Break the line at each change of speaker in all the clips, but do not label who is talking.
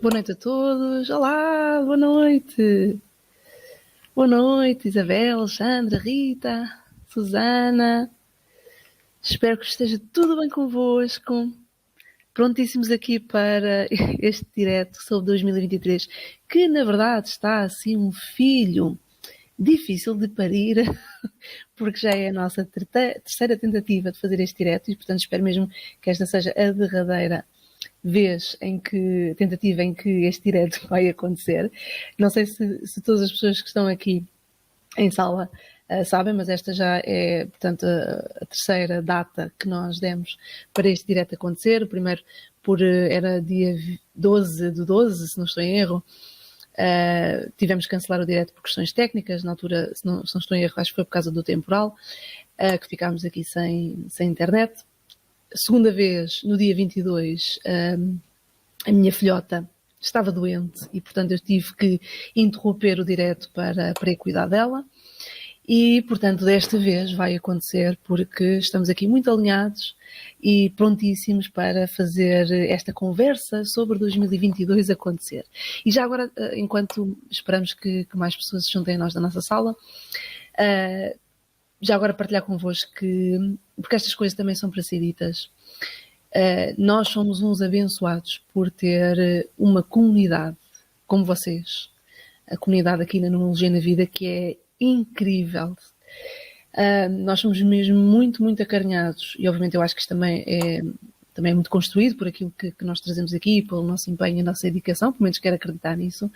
Boa noite a todos. Olá, boa noite. Boa noite, Isabel, Alexandra, Rita, Susana. Espero que esteja tudo bem convosco. Prontíssimos aqui para este direto sobre 2023, que na verdade está assim um filho difícil de parir, porque já é a nossa terceira tentativa de fazer este direto e, portanto, espero mesmo que esta seja a derradeira tentativa em que este direto vai acontecer. Não sei se todas as pessoas que estão aqui em sala sabem, mas esta já é, portanto, a terceira data que nós demos para este direto acontecer. O primeiro era dia 12 de 12, se não estou em erro. Tivemos que cancelar o direto por questões técnicas. Na altura, se não estou em erro, acho que foi por causa do temporal, que ficámos aqui sem internet. Segunda vez, no dia 22, a minha filhota estava doente e, portanto, eu tive que interromper o direto para ir cuidar dela. E, portanto, desta vez vai acontecer porque estamos aqui muito alinhados e prontíssimos para fazer esta conversa sobre 2022 acontecer. E já agora, enquanto esperamos que mais pessoas se juntem a nós da nossa sala, já agora partilhar convosco porque estas coisas também são para ser ditas, nós somos uns abençoados por ter uma comunidade como vocês, a comunidade aqui na Numerologia na Vida, que é incrível. Nós somos mesmo muito, muito acarinhados e obviamente eu acho que isto também é muito construído por aquilo que nós trazemos aqui, pelo nosso empenho e a nossa dedicação, pelo menos quero acreditar nisso,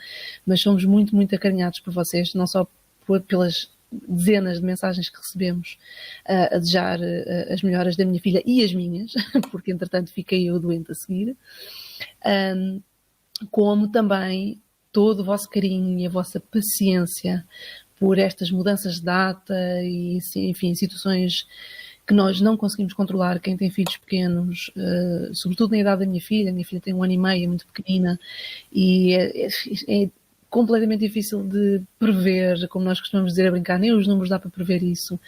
mas somos muito, muito acarinhados por vocês, não só pelas dezenas de mensagens que recebemos a desejar as melhoras da minha filha e as minhas, porque entretanto fiquei eu doente a seguir, como também todo o vosso carinho e a vossa paciência por estas mudanças de data e, enfim, situações que nós não conseguimos controlar. Quem tem filhos pequenos, sobretudo na idade da minha filha tem 1 ano e meio, é muito pequenina, e é completamente difícil de prever, como nós costumamos dizer a brincar, nem os números dá para prever isso,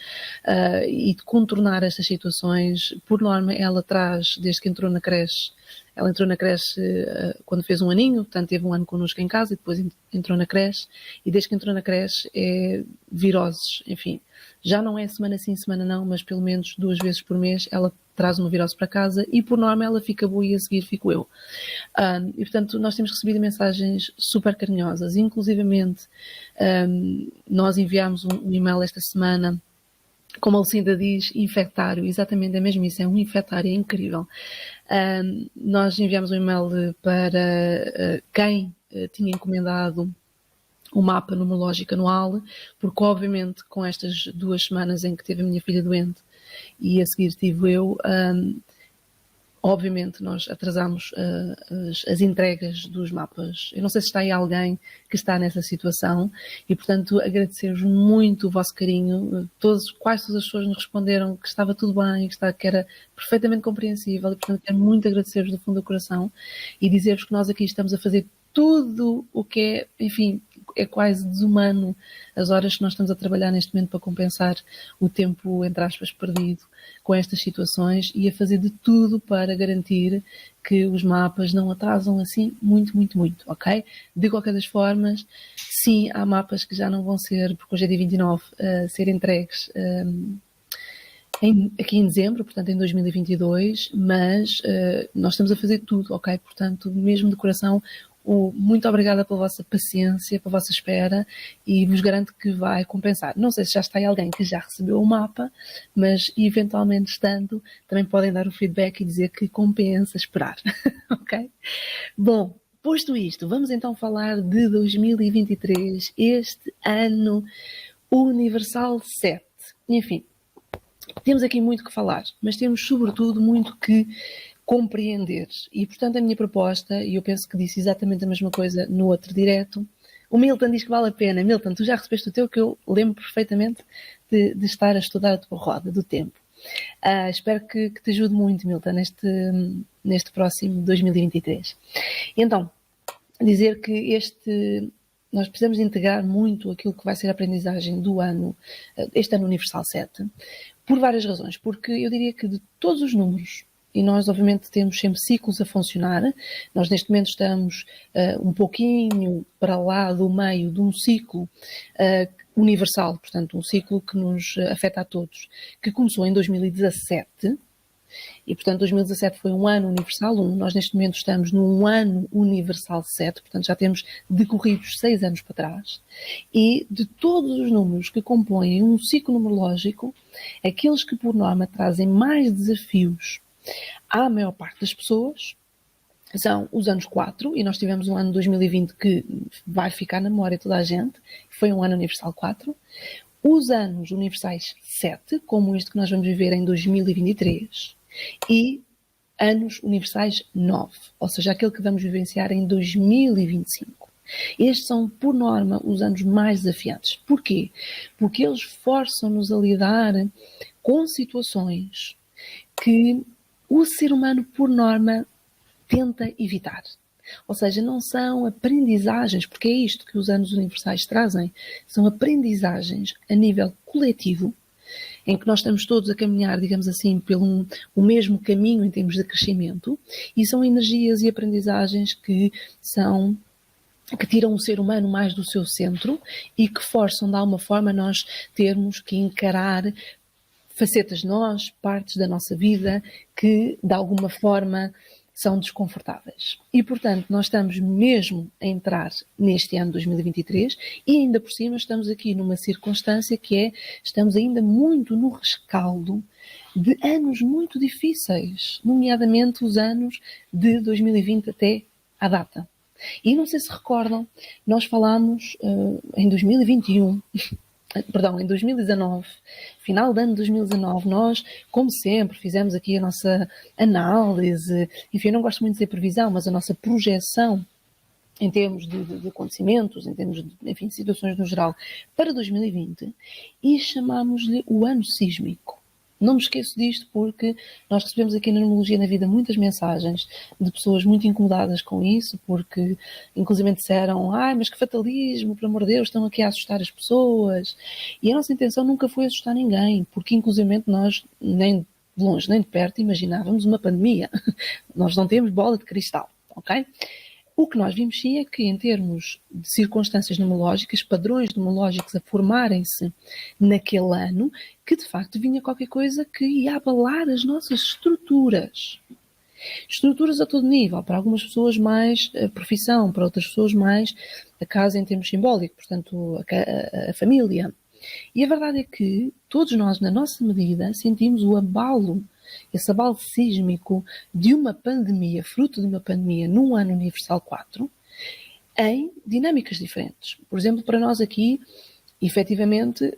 e de contornar estas situações. Por norma, ela traz, desde que entrou na creche, ela entrou na creche quando fez 1 aninho, portanto teve 1 ano connosco em casa e depois entrou na creche, e desde que entrou na creche é viroses, enfim, já não é semana sim, semana não, mas pelo menos 2 vezes por mês ela traz uma virose para casa e por norma ela fica boa e a seguir fico eu. E portanto nós temos recebido mensagens super carinhosas, inclusivamente nós enviámos um e-mail esta semana, como a Lucinda diz, infectário, exatamente, é mesmo isso, é um infectário, é incrível. Nós enviámos um e-mail para quem tinha encomendado o mapa numerológico anual, porque obviamente com estas 2 semanas em que teve a minha filha doente e a seguir tive eu, obviamente nós atrasámos as entregas dos mapas. Eu não sei se está aí alguém que está nessa situação e, portanto, agradecer-vos muito o vosso carinho. Quase todas as pessoas nos responderam que estava tudo bem, que era perfeitamente compreensível e, portanto, quero muito agradecer-vos do fundo do coração e dizer-vos que nós aqui estamos a fazer tudo o que é, enfim, é quase desumano as horas que nós estamos a trabalhar neste momento para compensar o tempo, entre aspas, perdido com estas situações e a fazer de tudo para garantir que os mapas não atrasam assim muito, muito, muito, ok? De qualquer das formas, sim, há mapas que já não vão ser, porque hoje é dia 29, ser entregues aqui em dezembro, portanto em 2022, mas nós estamos a fazer tudo, ok? Portanto, mesmo de coração, muito obrigada pela vossa paciência, pela vossa espera e vos garanto que vai compensar. Não sei se já está aí alguém que já recebeu o mapa, mas eventualmente estando, também podem dar o feedback e dizer que compensa esperar, ok? Bom, posto isto, vamos então falar de 2023, este ano universal 7. Enfim, temos aqui muito que falar, mas temos sobretudo muito que compreender. E, portanto, a minha proposta, e eu penso que disse exatamente a mesma coisa no outro direto, o Milton diz que vale a pena. Milton, tu já recebeste o teu, que eu lembro perfeitamente de estar a estudar a tua roda do tempo. Espero que te ajude muito, Milton, neste próximo 2023. E então, dizer que nós precisamos integrar muito aquilo que vai ser a aprendizagem do ano, este ano Universal 7, por várias razões. Porque eu diria que de todos os números e nós obviamente temos sempre ciclos a funcionar. Nós neste momento estamos um pouquinho para lá do meio de um ciclo universal, portanto um ciclo que nos afeta a todos, que começou em 2017. E, portanto, 2017 foi um ano universal 1. Nós, neste momento, estamos num ano universal 7. Portanto, já temos decorridos 6 anos para trás. E de todos os números que compõem um ciclo numerológico, aqueles que, por norma, trazem mais desafios à maior parte das pessoas são os anos 4. E nós tivemos um ano 2020 que vai ficar na memória de toda a gente. Foi um ano universal 4. Os anos universais 7, como este que nós vamos viver em 2023, e anos universais 9, ou seja, aquele que vamos vivenciar em 2025. Estes são, por norma, os anos mais desafiantes. Porquê? Porque eles forçam-nos a lidar com situações que o ser humano, por norma, tenta evitar. Ou seja, não são aprendizagens, porque é isto que os anos universais trazem, são aprendizagens a nível coletivo, em que nós estamos todos a caminhar, digamos assim, pelo o mesmo caminho em termos de crescimento, e são energias e aprendizagens que tiram o ser humano mais do seu centro e que forçam, de alguma forma, nós termos que encarar facetas de nós, partes da nossa vida, que, de alguma forma, são desconfortáveis. E, portanto, nós estamos mesmo a entrar neste ano 2023 e, ainda por cima, estamos aqui numa circunstância que é, estamos ainda muito no rescaldo de anos muito difíceis, nomeadamente os anos de 2020 até à data. E não sei se recordam, nós falámos em 2021, perdão, em 2019, final de ano de 2019, nós, como sempre, fizemos aqui a nossa análise, enfim, eu não gosto muito de dizer previsão, mas a nossa projeção em termos de acontecimentos, em termos de, enfim, situações no geral, para 2020, e chamámos-lhe o ano sísmico. Não me esqueço disto porque nós recebemos aqui na Numerologia na Vida muitas mensagens de pessoas muito incomodadas com isso, porque inclusive disseram, mas que fatalismo, por amor de Deus, estão aqui a assustar as pessoas. E a nossa intenção nunca foi assustar ninguém, porque inclusive nós, nem de longe nem de perto, imaginávamos uma pandemia. Nós não temos bola de cristal, ok? O que nós vimos sim é que, em termos de circunstâncias numerológicas, padrões numerológicos a formarem-se naquele ano, que de facto vinha qualquer coisa que ia abalar as nossas estruturas. Estruturas a todo nível, para algumas pessoas mais a profissão, para outras pessoas mais a casa em termos simbólicos, portanto a família. E a verdade é que todos nós, na nossa medida, sentimos o abalo, esse abalo sísmico de uma pandemia, fruto de uma pandemia num ano universal 4, em dinâmicas diferentes. Por exemplo, para nós aqui, efetivamente,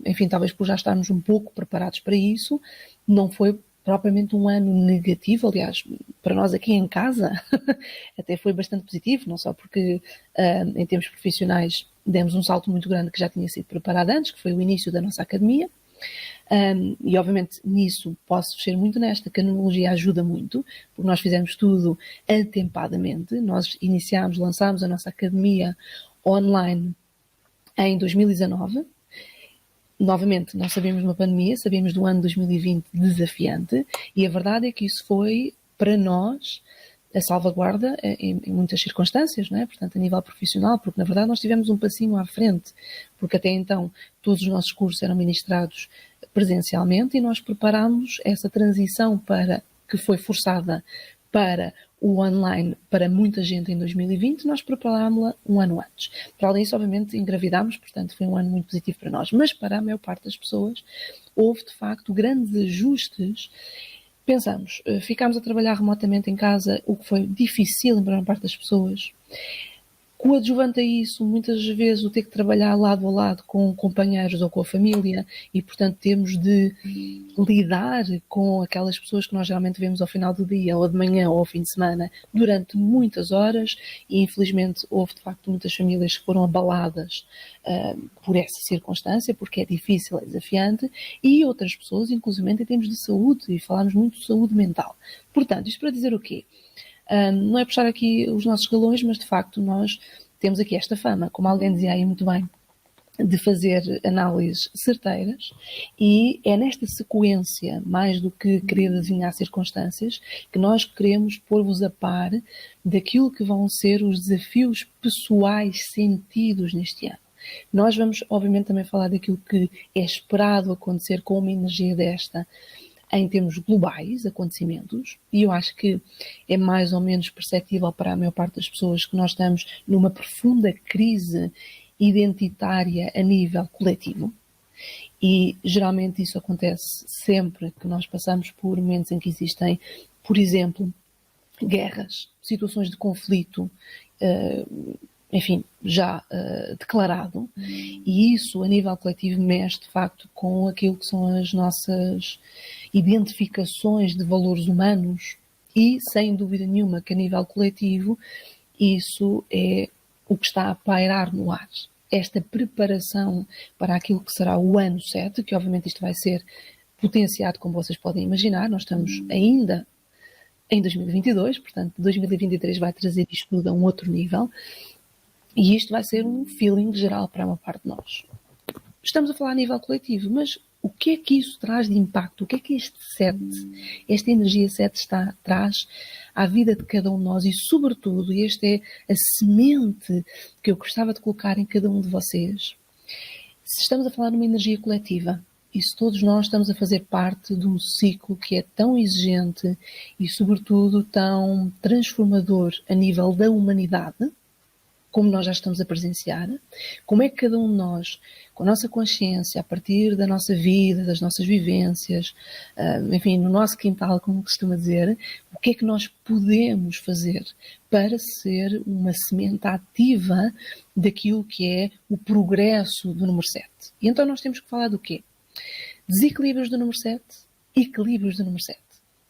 enfim, talvez por já estarmos um pouco preparados para isso, não foi propriamente um ano negativo, aliás, para nós aqui em casa, até foi bastante positivo, não só porque em termos profissionais demos um salto muito grande que já tinha sido preparado antes, que foi o início da nossa academia, e obviamente nisso posso ser muito honesta que a numerologia ajuda muito, porque nós fizemos tudo atempadamente, nós lançámos a nossa academia online em 2019, novamente não sabíamos de uma pandemia, sabíamos do ano 2020 desafiante, e a verdade é que isso foi para nós a salvaguarda em muitas circunstâncias, não é? Portanto, a nível profissional, porque na verdade nós tivemos um passinho à frente, porque até então todos os nossos cursos eram ministrados presencialmente e nós preparámos essa transição que foi forçada para o online para muita gente em 2020, nós preparámos-la um ano antes. Para além disso, obviamente, engravidámos, portanto foi um ano muito positivo para nós, mas para a maior parte das pessoas houve de facto grandes ajustes. Pensamos, ficámos a trabalhar remotamente em casa, o que foi difícil para a maior parte das pessoas. Coadjuvante a isso, muitas vezes o ter que trabalhar lado a lado com companheiros ou com a família e, portanto, temos de lidar com aquelas pessoas que nós geralmente vemos ao final do dia, ou de manhã, ou ao fim de semana, durante muitas horas e, infelizmente, houve, de facto, muitas famílias que foram abaladas por essa circunstância, porque é difícil, é desafiante, e outras pessoas, inclusive em termos de saúde, e falámos muito de saúde mental. Portanto, isto para dizer o quê? Não é puxar aqui os nossos galões, mas de facto nós temos aqui esta fama, como alguém dizia aí muito bem, de fazer análises certeiras, e é nesta sequência, mais do que querer adivinhar circunstâncias, que nós queremos pôr-vos a par daquilo que vão ser os desafios pessoais sentidos neste ano. Nós vamos, obviamente, também falar daquilo que é esperado acontecer com uma energia desta, em termos globais, acontecimentos, e eu acho que é mais ou menos perceptível para a maior parte das pessoas que nós estamos numa profunda crise identitária a nível coletivo, e geralmente isso acontece sempre que nós passamos por momentos em que existem, por exemplo, guerras, situações de conflito, enfim, já declarado, e isso a nível coletivo mexe de facto com aquilo que são as nossas identificações de valores humanos, e sem dúvida nenhuma que a nível coletivo isso é o que está a pairar no ar. Esta preparação para aquilo que será o ano 7, que obviamente isto vai ser potenciado, como vocês podem imaginar. Nós estamos ainda em 2022, portanto 2023 vai trazer isto tudo a um outro nível, e isto vai ser um feeling geral para uma parte de nós. Estamos a falar a nível coletivo, mas o que é que isso traz de impacto? O que é que este 7, esta energia 7 traz à vida de cada um de nós? E sobretudo, e esta é a semente que eu gostava de colocar em cada um de vocês, se estamos a falar numa energia coletiva, e se todos nós estamos a fazer parte de um ciclo que é tão exigente e sobretudo tão transformador a nível da humanidade, como nós já estamos a presenciar, como é que cada um de nós, com a nossa consciência, a partir da nossa vida, das nossas vivências, enfim, no nosso quintal, como costuma dizer, o que é que nós podemos fazer para ser uma semente ativa daquilo que é o progresso do número 7. E então nós temos que falar do quê? Desequilíbrios do número 7, equilíbrios do número 7.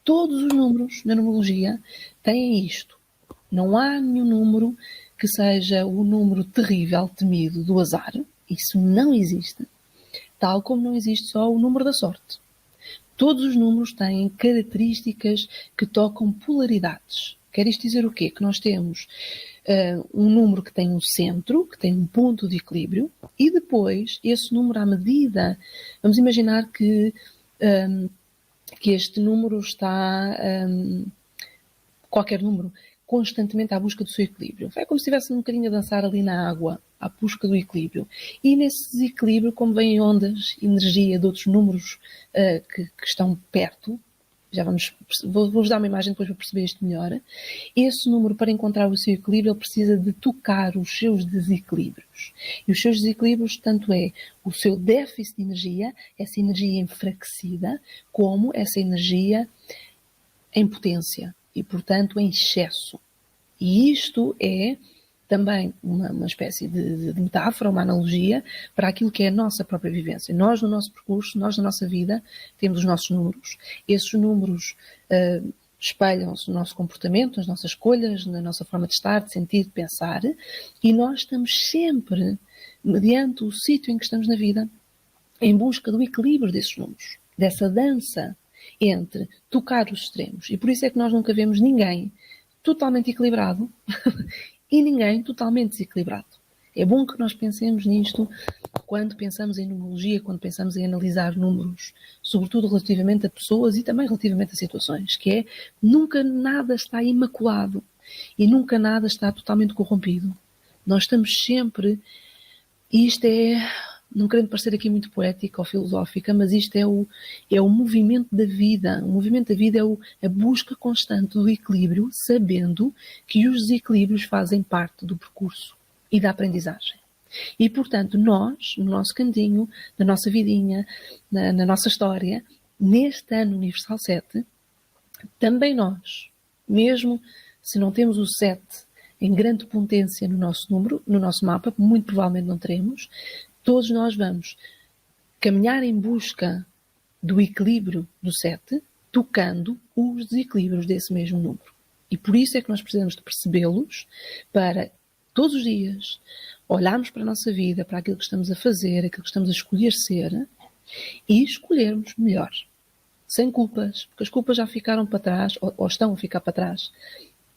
Todos os números na numerologia têm isto. Não há nenhum número que seja o número terrível, temido do azar. Isso não existe. Tal como não existe só o número da sorte. Todos os números têm características que tocam polaridades. Quer isto dizer o quê? Que nós temos um número que tem um centro, que tem um ponto de equilíbrio, e depois esse número, à medida, vamos imaginar que este número está, qualquer número, constantemente à busca do seu equilíbrio. É como se estivesse um bocadinho a dançar ali na água, à busca do equilíbrio. E nesse desequilíbrio, como vêm ondas, energia de outros números que estão perto, já vou-vos dar uma imagem depois para perceber isto melhor, esse número, para encontrar o seu equilíbrio, ele precisa de tocar os seus desequilíbrios. E os seus desequilíbrios, tanto é o seu déficit de energia, essa energia enfraquecida, como essa energia em potência e, portanto, em excesso. E isto é também uma espécie de metáfora, uma analogia para aquilo que é a nossa própria vivência. Nós, no nosso percurso, nós, na nossa vida, temos os nossos números. Esses números espelham-se no nosso comportamento, nas nossas escolhas, na nossa forma de estar, de sentir, de pensar, e nós estamos sempre, mediante o sítio em que estamos na vida, em busca do equilíbrio desses números, dessa dança entre tocar os extremos. E por isso é que nós nunca vemos ninguém totalmente equilibrado e ninguém totalmente desequilibrado. É bom que nós pensemos nisto quando pensamos em numerologia, quando pensamos em analisar números, sobretudo relativamente a pessoas e também relativamente a situações, que é nunca nada está imaculado e nunca nada está totalmente corrompido. Nós estamos sempre, e isto é, não querendo parecer aqui muito poética ou filosófica, mas isto é o movimento da vida. O movimento da vida é a busca constante do equilíbrio, sabendo que os desequilíbrios fazem parte do percurso e da aprendizagem. E, portanto, nós, no nosso cantinho, na nossa vidinha, na nossa história, neste ano Universal 7, também nós, mesmo se não temos o 7 em grande potência no nosso número, no nosso mapa, muito provavelmente não teremos, todos nós vamos caminhar em busca do equilíbrio do 7, tocando os desequilíbrios desse mesmo número. E por isso é que nós precisamos de percebê-los para, todos os dias, olharmos para a nossa vida, para aquilo que estamos a fazer, aquilo que estamos a escolher ser, e escolhermos melhor. Sem culpas, porque as culpas já ficaram para trás, ou estão a ficar para trás,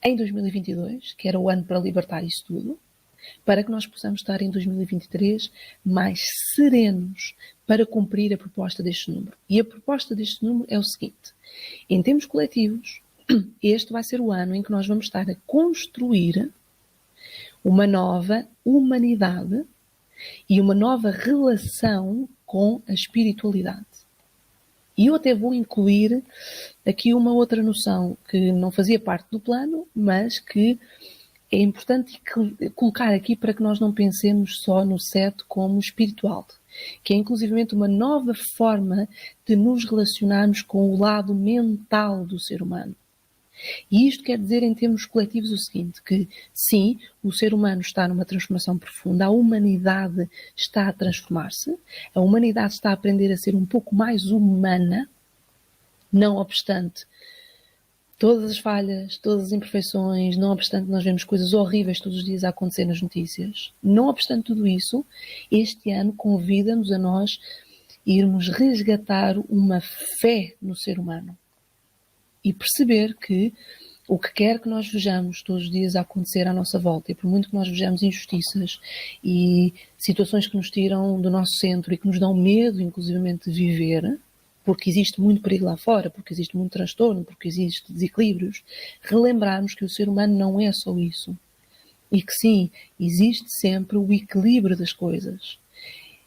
em 2022, que era o ano para libertar isso tudo. para que nós possamos estar em 2023 mais serenos para cumprir a proposta deste número. E a proposta deste número é o seguinte: em termos coletivos, este vai ser o ano em que nós vamos estar a construir uma nova humanidade e uma nova relação com a espiritualidade. E eu até vou incluir aqui uma outra noção que não fazia parte do plano, mas que é importante colocar aqui para que nós não pensemos só no 7 como espiritual, que é inclusivamente uma nova forma de nos relacionarmos com o lado mental do ser humano. E isto quer dizer, em termos coletivos, o seguinte, que sim, o ser humano está numa transformação profunda, a humanidade está a transformar-se, a humanidade está a aprender a ser um pouco mais humana, não obstante todas as falhas, todas as imperfeições, não obstante nós vemos coisas horríveis todos os dias a acontecer nas notícias, não obstante tudo isso, este ano convida-nos a nós irmos resgatar uma fé no ser humano. E perceber que o que quer que nós vejamos todos os dias a acontecer à nossa volta, e por muito que nós vejamos injustiças e situações que nos tiram do nosso centro e que nos dão medo, inclusivamente, de viver, porque existe muito perigo lá fora, porque existe muito transtorno, porque existe desequilíbrios, relembrarmos que o ser humano não é só isso. E que sim, existe sempre o equilíbrio das coisas.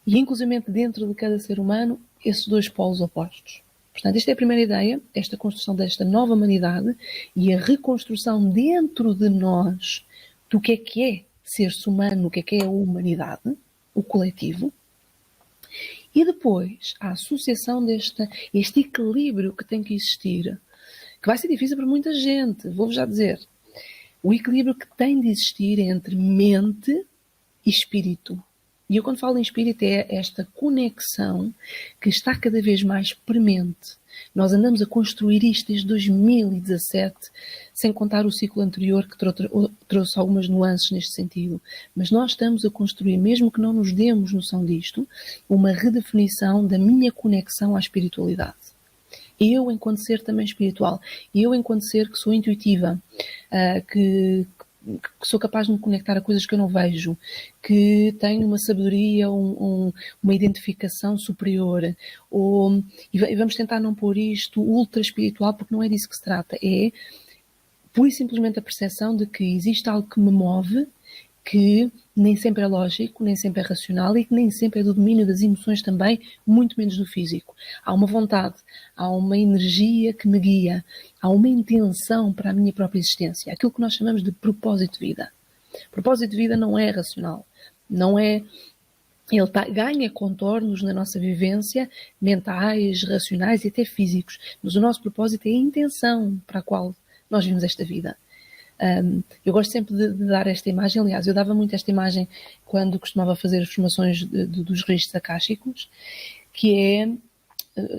E inclusivamente dentro de cada ser humano, esses dois polos opostos. Portanto, esta é a primeira ideia, esta construção desta nova humanidade e a reconstrução dentro de nós do que é ser-se humano, o que é a humanidade, o coletivo. E depois, a associação este equilíbrio que tem que existir, que vai ser difícil para muita gente, vou-vos já dizer. O equilíbrio que tem de existir entre mente e espírito. E eu, quando falo em espírito, é esta conexão que está cada vez mais premente. Nós andamos a construir isto desde 2017, sem contar o ciclo anterior que trouxe algumas nuances neste sentido. Mas nós estamos a construir, mesmo que não nos demos noção disto, uma redefinição da minha conexão à espiritualidade. Eu, enquanto ser também espiritual, eu, enquanto ser que sou intuitiva, que sou capaz de me conectar a coisas que eu não vejo, que tenho uma sabedoria, uma identificação superior, e vamos tentar não pôr isto ultra espiritual, porque não é disso que se trata, é pura e simplesmente a percepção de que existe algo que me move, que nem sempre é lógico, nem sempre é racional e que nem sempre é do domínio das emoções também, muito menos do físico. Há uma vontade, há uma energia que me guia, há uma intenção para a minha própria existência, aquilo que nós chamamos de propósito de vida. Propósito de vida não é racional, não é... Ele ganha contornos na nossa vivência mentais, racionais e até físicos, mas o nosso propósito é a intenção para a qual nós vivemos esta vida. Eu gosto sempre de dar esta imagem, aliás, eu dava muito esta imagem quando costumava fazer as formações dos registros akáshicos, que é,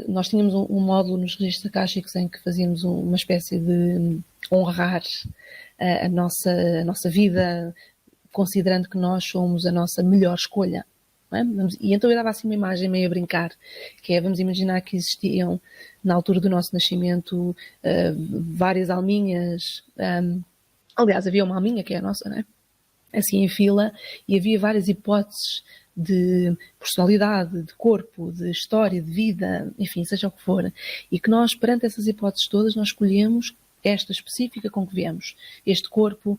nós tínhamos um módulo nos registros akáshicos em que fazíamos uma espécie de honrar a nossa vida, considerando que nós somos a nossa melhor escolha. Não é? E então eu dava assim uma imagem meio a brincar, que é, vamos imaginar que existiam, na altura do nosso nascimento, várias alminhas. Aliás, havia uma alminha, que é a nossa, não é? Assim em fila, e havia várias hipóteses de personalidade, de corpo, de história, de vida, enfim, seja o que for. E que nós, perante essas hipóteses todas, nós escolhemos esta específica com que viemos. Este corpo,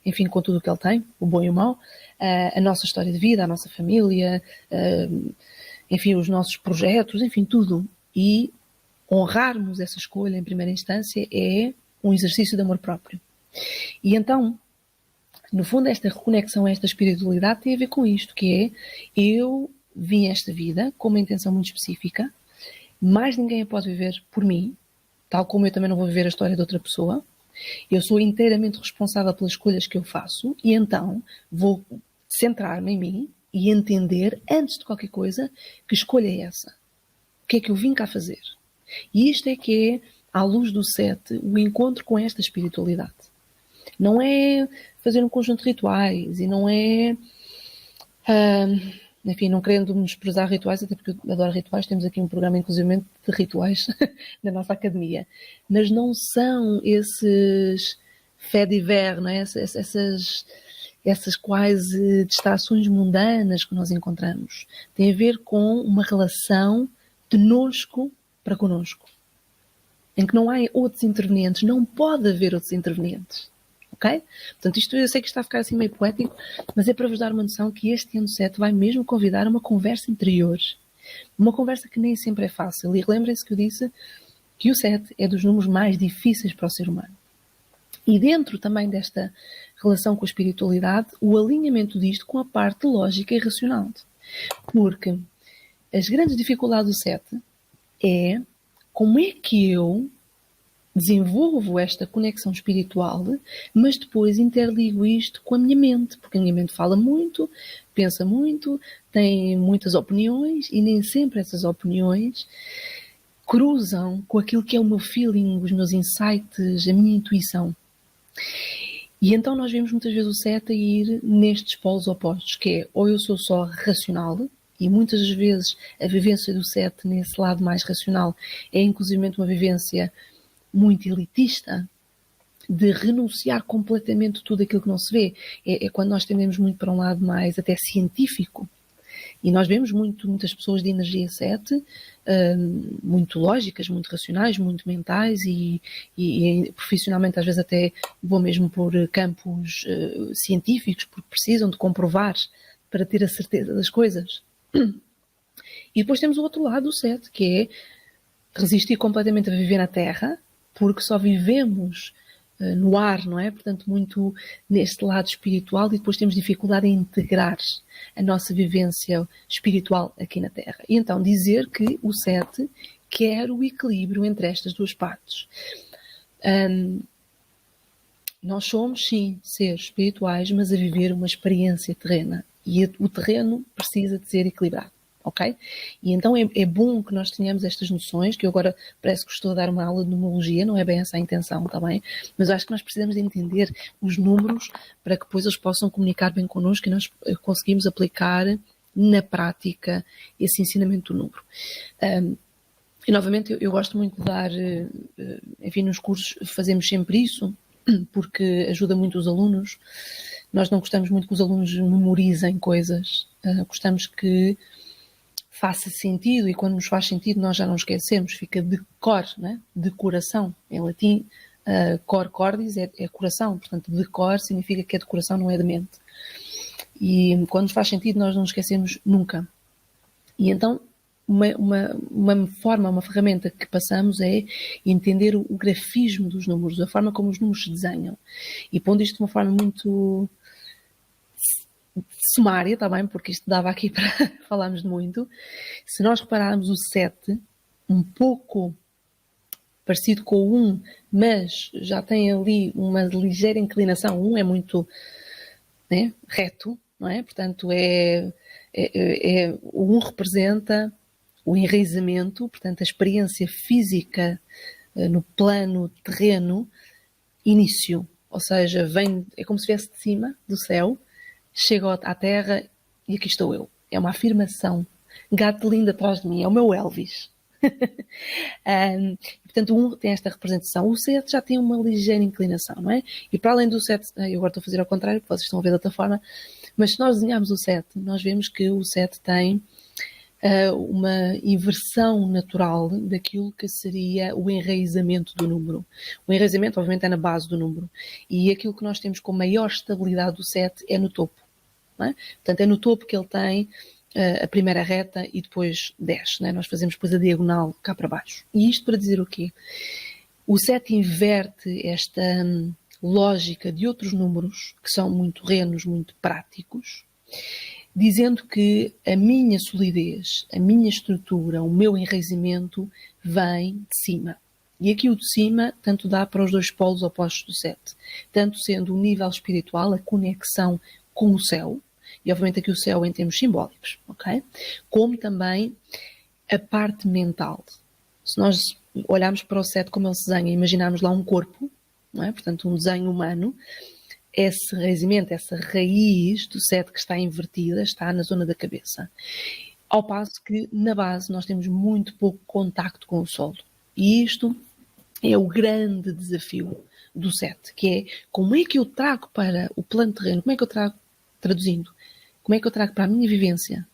enfim, com tudo o que ele tem, o bom e o mau, a nossa história de vida, a nossa família, enfim, os nossos projetos, enfim, tudo. E honrarmos essa escolha em primeira instância é um exercício de amor próprio. E então, no fundo, esta reconexão a esta espiritualidade tem a ver com isto, que é, eu vim a esta vida com uma intenção muito específica, mais ninguém a pode viver por mim, tal como eu também não vou viver a história de outra pessoa. Eu sou inteiramente responsável pelas escolhas que eu faço, e então vou centrar-me em mim e entender, antes de qualquer coisa, que escolha é essa. O que é que eu vim cá fazer? E isto é que é, à luz do 7, o encontro com esta espiritualidade. Não é fazer um conjunto de rituais e não é, enfim, não querendo desprezar rituais, até porque eu adoro rituais, temos aqui um programa inclusivamente de rituais na nossa academia, mas não são esses faits divers, não é? essas quase distrações mundanas que nós encontramos. Tem a ver com uma relação de nosco para conosco, em que não há outros intervenientes, não pode haver outros intervenientes. Ok? Portanto, isto eu sei que está a ficar assim meio poético, mas é para vos dar uma noção que este ano 7 vai mesmo convidar a uma conversa interior. Uma conversa que nem sempre é fácil. E lembrem-se que eu disse que o 7 é dos números mais difíceis para o ser humano. E dentro também desta relação com a espiritualidade, o alinhamento disto com a parte lógica e racional. Porque as grandes dificuldades do 7 é como é que eu desenvolvo esta conexão espiritual, mas depois interligo isto com a minha mente, porque a minha mente fala muito, pensa muito, tem muitas opiniões e nem sempre essas opiniões cruzam com aquilo que é o meu feeling, os meus insights, a minha intuição. E então nós vemos muitas vezes o 7 a ir nestes polos opostos, que é ou eu sou só racional, e muitas das vezes a vivência do 7 nesse lado mais racional é inclusivamente uma vivência muito elitista, de renunciar completamente a tudo aquilo que não se vê. É quando nós tendemos muito para um lado mais até científico. E nós vemos muitas pessoas de energia 7, muito lógicas, muito racionais, muito mentais e profissionalmente às vezes até vão mesmo por campos científicos, porque precisam de comprovar para ter a certeza das coisas. E depois temos o outro lado do 7, que é resistir completamente a viver na Terra, porque só vivemos no ar, não é? Portanto, muito neste lado espiritual e depois temos dificuldade em integrar a nossa vivência espiritual aqui na Terra. E então dizer que o 7 quer o equilíbrio entre estas duas partes. Nós somos, sim, seres espirituais, mas a viver uma experiência terrena. E o terreno precisa de ser equilibrado. Ok? E então é bom que nós tenhamos estas noções, que eu agora parece que estou a dar uma aula de numerologia, não é bem essa a intenção, está bem? Mas acho que nós precisamos de entender os números para que depois eles possam comunicar bem connosco e nós conseguimos aplicar na prática esse ensinamento do número. E novamente eu gosto muito de dar, enfim, nos cursos fazemos sempre isso, porque ajuda muito os alunos. Nós não gostamos muito que os alunos memorizem coisas, gostamos que faça sentido, e quando nos faz sentido nós já não esquecemos, fica de cor, né? De coração, em latim, cor cordis é coração, portanto de cor significa que é de coração, não é de mente. E quando nos faz sentido nós não esquecemos nunca. E então uma forma, uma ferramenta que passamos é entender o grafismo dos números, a forma como os números se desenham. E pondo isto de uma forma muito sumária, está bem? Porque isto dava aqui para falarmos de muito. Se nós repararmos o 7, um pouco parecido com o 1, mas já tem ali uma ligeira inclinação. O 1 é muito, né, reto, não é? Portanto, o 1 representa o enraizamento, portanto, a experiência física no plano terreno, início. Ou seja, é como se viesse de cima do céu, chego à Terra e aqui estou eu. É uma afirmação. Gato lindo atrás de mim, é o meu Elvis. Portanto, o 1 tem esta representação. O 7 já tem uma ligeira inclinação, não é? E para além do 7, eu agora estou a fazer ao contrário, porque vocês estão a ver de outra forma, mas se nós desenharmos o 7, nós vemos que o 7 tem uma inversão natural daquilo que seria o enraizamento do número. O enraizamento, obviamente, é na base do número. E aquilo que nós temos com maior estabilidade do 7 é no topo. Não é? Portanto, é no topo que ele tem a primeira reta e depois desce. Não é? Nós fazemos depois a diagonal cá para baixo. E isto para dizer o quê? O 7 inverte esta lógica de outros números que são muito renos, muito práticos, dizendo que a minha solidez, a minha estrutura, o meu enraizamento vem de cima. E aqui o de cima tanto dá para os dois polos opostos do 7, tanto sendo o nível espiritual, a conexão com o céu, e obviamente aqui o céu em termos simbólicos, ok? Como também a parte mental. Se nós olharmos para o 7 como ele se desenha, imaginarmos lá um corpo, não é? Portanto um desenho humano, esse enraizamento, essa raiz do 7 que está invertida, está na zona da cabeça. Ao passo que, na base, nós temos muito pouco contacto com o solo. E isto é o grande desafio do 7, que é como é que eu trago para o plano terreno, como é que eu trago, traduzindo, como é que eu trago para a minha vivência,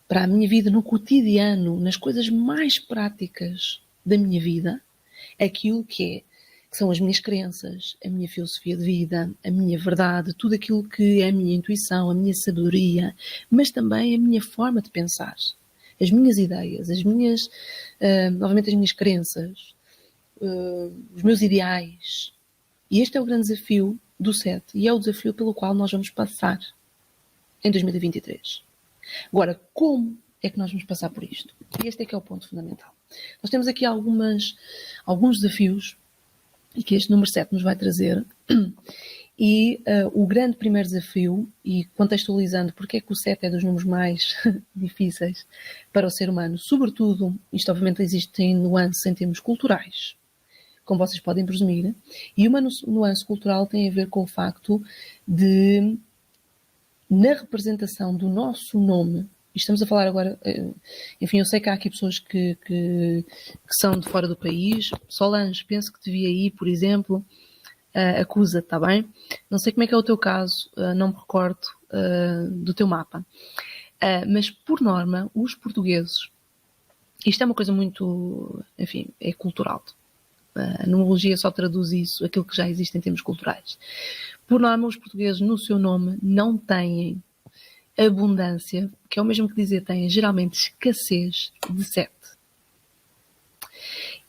para a minha vida no cotidiano, nas coisas mais práticas da minha vida, aquilo que são as minhas crenças, a minha filosofia de vida, a minha verdade, tudo aquilo que é a minha intuição, a minha sabedoria, mas também a minha forma de pensar, as minhas ideias, novamente as minhas crenças, os meus ideais. E este é o grande desafio do 7 e é o desafio pelo qual nós vamos passar em 2023. Agora, como é que nós vamos passar por isto? E este é que é o ponto fundamental. Nós temos aqui alguns desafios e que este número 7 nos vai trazer. E o grande primeiro desafio, e contextualizando porque é que o 7 é dos números mais difíceis para o ser humano, sobretudo, isto obviamente existem nuances em termos culturais, como vocês podem presumir, e uma nuance cultural tem a ver com o facto de, na representação do nosso nome, e estamos a falar agora, enfim, eu sei que há aqui pessoas que são de fora do país. Solange, penso que devia ir, por exemplo, acusa, está bem? Não sei como é que é o teu caso, não me recordo do teu mapa. Mas, por norma, os portugueses, isto é uma coisa muito, enfim, é cultural. A numerologia só traduz isso, aquilo que já existe em termos culturais. Por norma, os portugueses, no seu nome, não têm abundância, que é o mesmo que dizer, têm geralmente escassez de 7.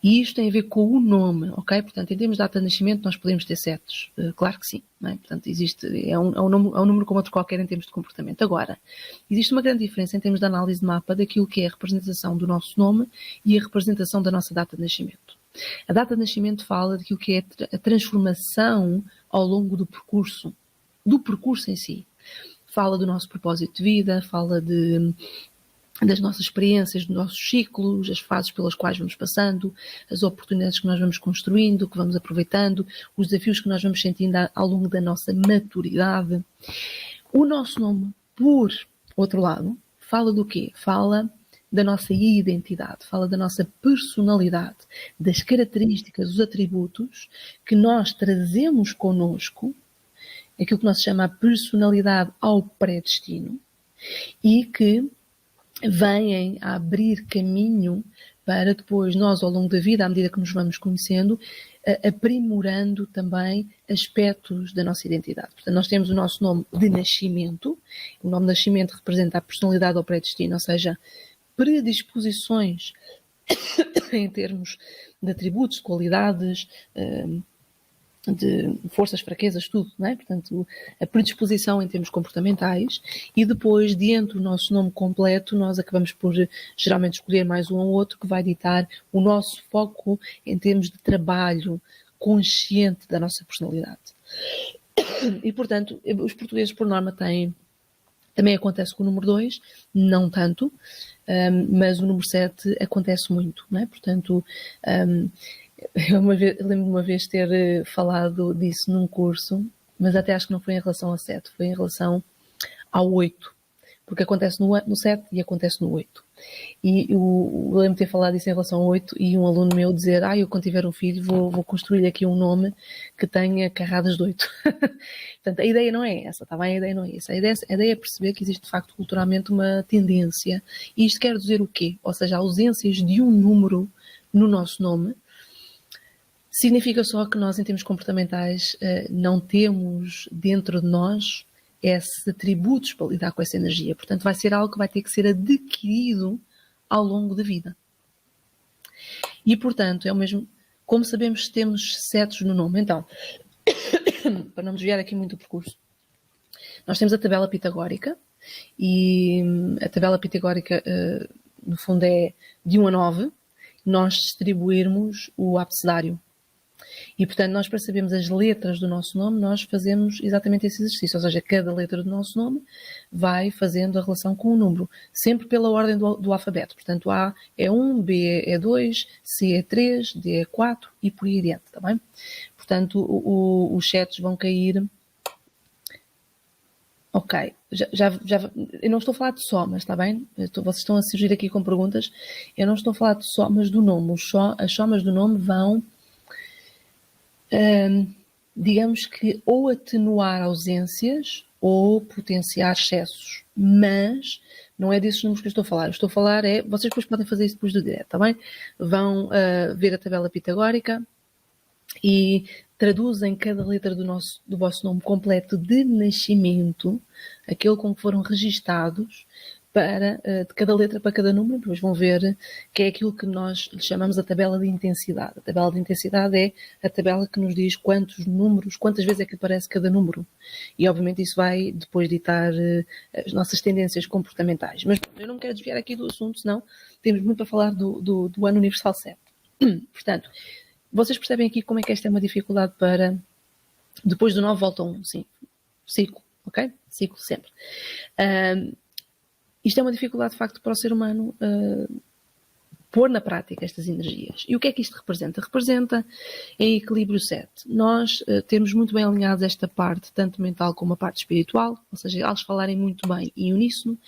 E isto tem a ver com o nome, ok? Portanto, em termos de data de nascimento, nós podemos ter 7. Claro que sim, não é? Portanto, é um número como outro qualquer em termos de comportamento. Agora, existe uma grande diferença em termos de análise de mapa daquilo que é a representação do nosso nome e a representação da nossa data de nascimento. A data de nascimento fala daquilo que é a transformação ao longo do percurso em si. Fala do nosso propósito de vida, fala das nossas experiências, dos nossos ciclos, as fases pelas quais vamos passando, as oportunidades que nós vamos construindo, que vamos aproveitando, os desafios que nós vamos sentindo ao longo da nossa maturidade. O nosso nome, por outro lado, fala do quê? Fala da nossa identidade, fala da nossa personalidade, das características, dos atributos que nós trazemos connosco, aquilo que nós chama a personalidade ao predestino, e que vêm a abrir caminho para depois nós, ao longo da vida, à medida que nos vamos conhecendo, aprimorando também aspectos da nossa identidade. Portanto, nós temos o nosso nome de nascimento. O nome de nascimento representa a personalidade ao predestino, ou seja, predisposições em termos de atributos, de qualidades, de forças, fraquezas, tudo, não é? Portanto, a predisposição em termos comportamentais, e depois, dentro do nosso nome completo, nós acabamos por geralmente escolher mais um ou outro que vai ditar o nosso foco em termos de trabalho consciente da nossa personalidade. E, portanto, os portugueses, por norma, têm... Também acontece com o número 2, não tanto, mas o número 7 acontece muito, não é? Portanto... Eu lembro-me uma vez ter falado disso num curso, mas até acho que não foi em relação ao 7, foi em relação ao 8, porque acontece no 7 e acontece no 8. E eu lembro-me de ter falado disso em relação ao 8 e um aluno meu dizer, eu quando tiver um filho vou construir-lhe aqui um nome que tenha carradas de 8. Portanto, a ideia não é essa, tá bem? A ideia não é essa. A ideia é perceber que existe de facto culturalmente uma tendência, e isto quer dizer o quê? Ou seja, ausências de um número no nosso nome, significa só que nós, em termos comportamentais, não temos dentro de nós esses atributos para lidar com essa energia. Portanto, vai ser algo que vai ter que ser adquirido ao longo da vida. E, portanto, é o mesmo... Como sabemos que temos setos no nome? Então, para não desviar aqui muito do percurso, nós temos a tabela pitagórica, e a tabela pitagórica, no fundo, é de 1 a 9, nós distribuirmos o abecedário. E, portanto, nós, para sabermos as letras do nosso nome, nós fazemos exatamente esse exercício. Ou seja, cada letra do nosso nome vai fazendo a relação com o número, sempre pela ordem do alfabeto. Portanto, A é 1, B é 2, C é 3, D é 4 e por aí adiante, está bem? Portanto, os setos vão cair... Ok, eu não estou a falar de somas, está bem? Vocês estão a surgir aqui com perguntas. Eu não estou a falar de somas do nome. As somas do nome vão... digamos que ou atenuar ausências ou potenciar excessos, mas não é desses números que eu estou a falar. Eu estou a falar vocês depois podem fazer isso depois do direto, está bem? Vão ver a tabela pitagórica e traduzem cada letra do vosso nome completo de nascimento, aquele com que foram registados, de cada letra para cada número. Depois vão ver que é aquilo que nós chamamos a tabela de intensidade. A tabela de intensidade é a tabela que nos diz quantos números, quantas vezes é que aparece cada número. E obviamente isso vai depois ditar as nossas tendências comportamentais. Mas eu não me quero desviar aqui do assunto, senão temos muito para falar do ano universal 7. Portanto, vocês percebem aqui como é que esta é uma dificuldade para... Depois do 9 volta 1, sim. Ciclo, ok? Ciclo sempre. Isto é uma dificuldade, de facto, para o ser humano pôr na prática estas energias. E o que é que isto representa? Representa em equilíbrio 7. Nós temos muito bem alinhados esta parte, tanto mental como a parte espiritual, ou seja, elas falarem muito bem em uníssono,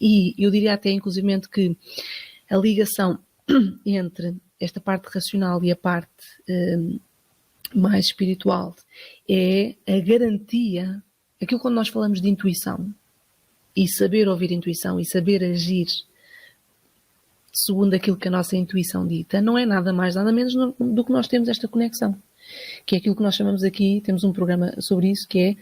e eu diria até, inclusivamente, que a ligação entre esta parte racional e a parte mais espiritual é a garantia, aquilo quando nós falamos de intuição, e saber ouvir a intuição e saber agir segundo aquilo que a nossa intuição dita, não é nada mais, nada menos do que nós temos esta conexão. Que é aquilo que nós chamamos aqui, temos um programa sobre isso, que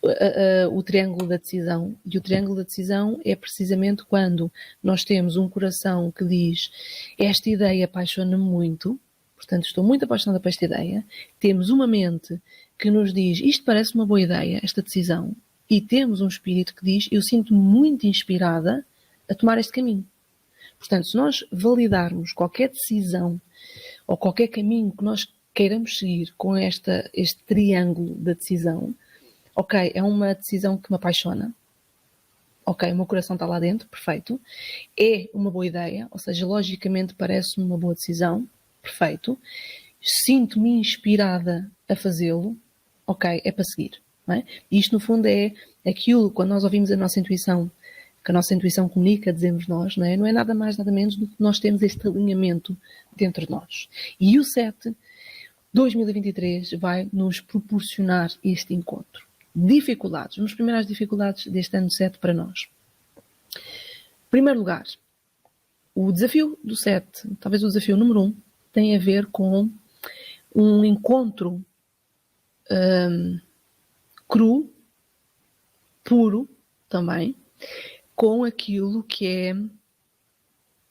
é o triângulo da decisão. E o triângulo da decisão é precisamente quando nós temos um coração que diz esta ideia apaixona-me muito, portanto estou muito apaixonada por esta ideia. Temos uma mente que nos diz isto parece uma boa ideia, esta decisão. E temos um espírito que diz, eu sinto-me muito inspirada a tomar este caminho. Portanto, se nós validarmos qualquer decisão ou qualquer caminho que nós queiramos seguir com este triângulo da decisão, ok, é uma decisão que me apaixona, ok, o meu coração está lá dentro, perfeito, é uma boa ideia, ou seja, logicamente parece-me uma boa decisão, perfeito, sinto-me inspirada a fazê-lo, ok, é para seguir. Não é? Isto, no fundo, é aquilo, quando nós ouvimos a nossa intuição, que a nossa intuição comunica, dizemos nós, não é? Não é nada mais, nada menos do que nós temos este alinhamento dentro de nós. E o 7, 2023, vai nos proporcionar este encontro. Dificuldades. Vamos primeiro às dificuldades deste ano 7 para nós. Em primeiro lugar, o desafio do 7, talvez o desafio número 1, tem a ver com um encontro cru, puro também, com aquilo que é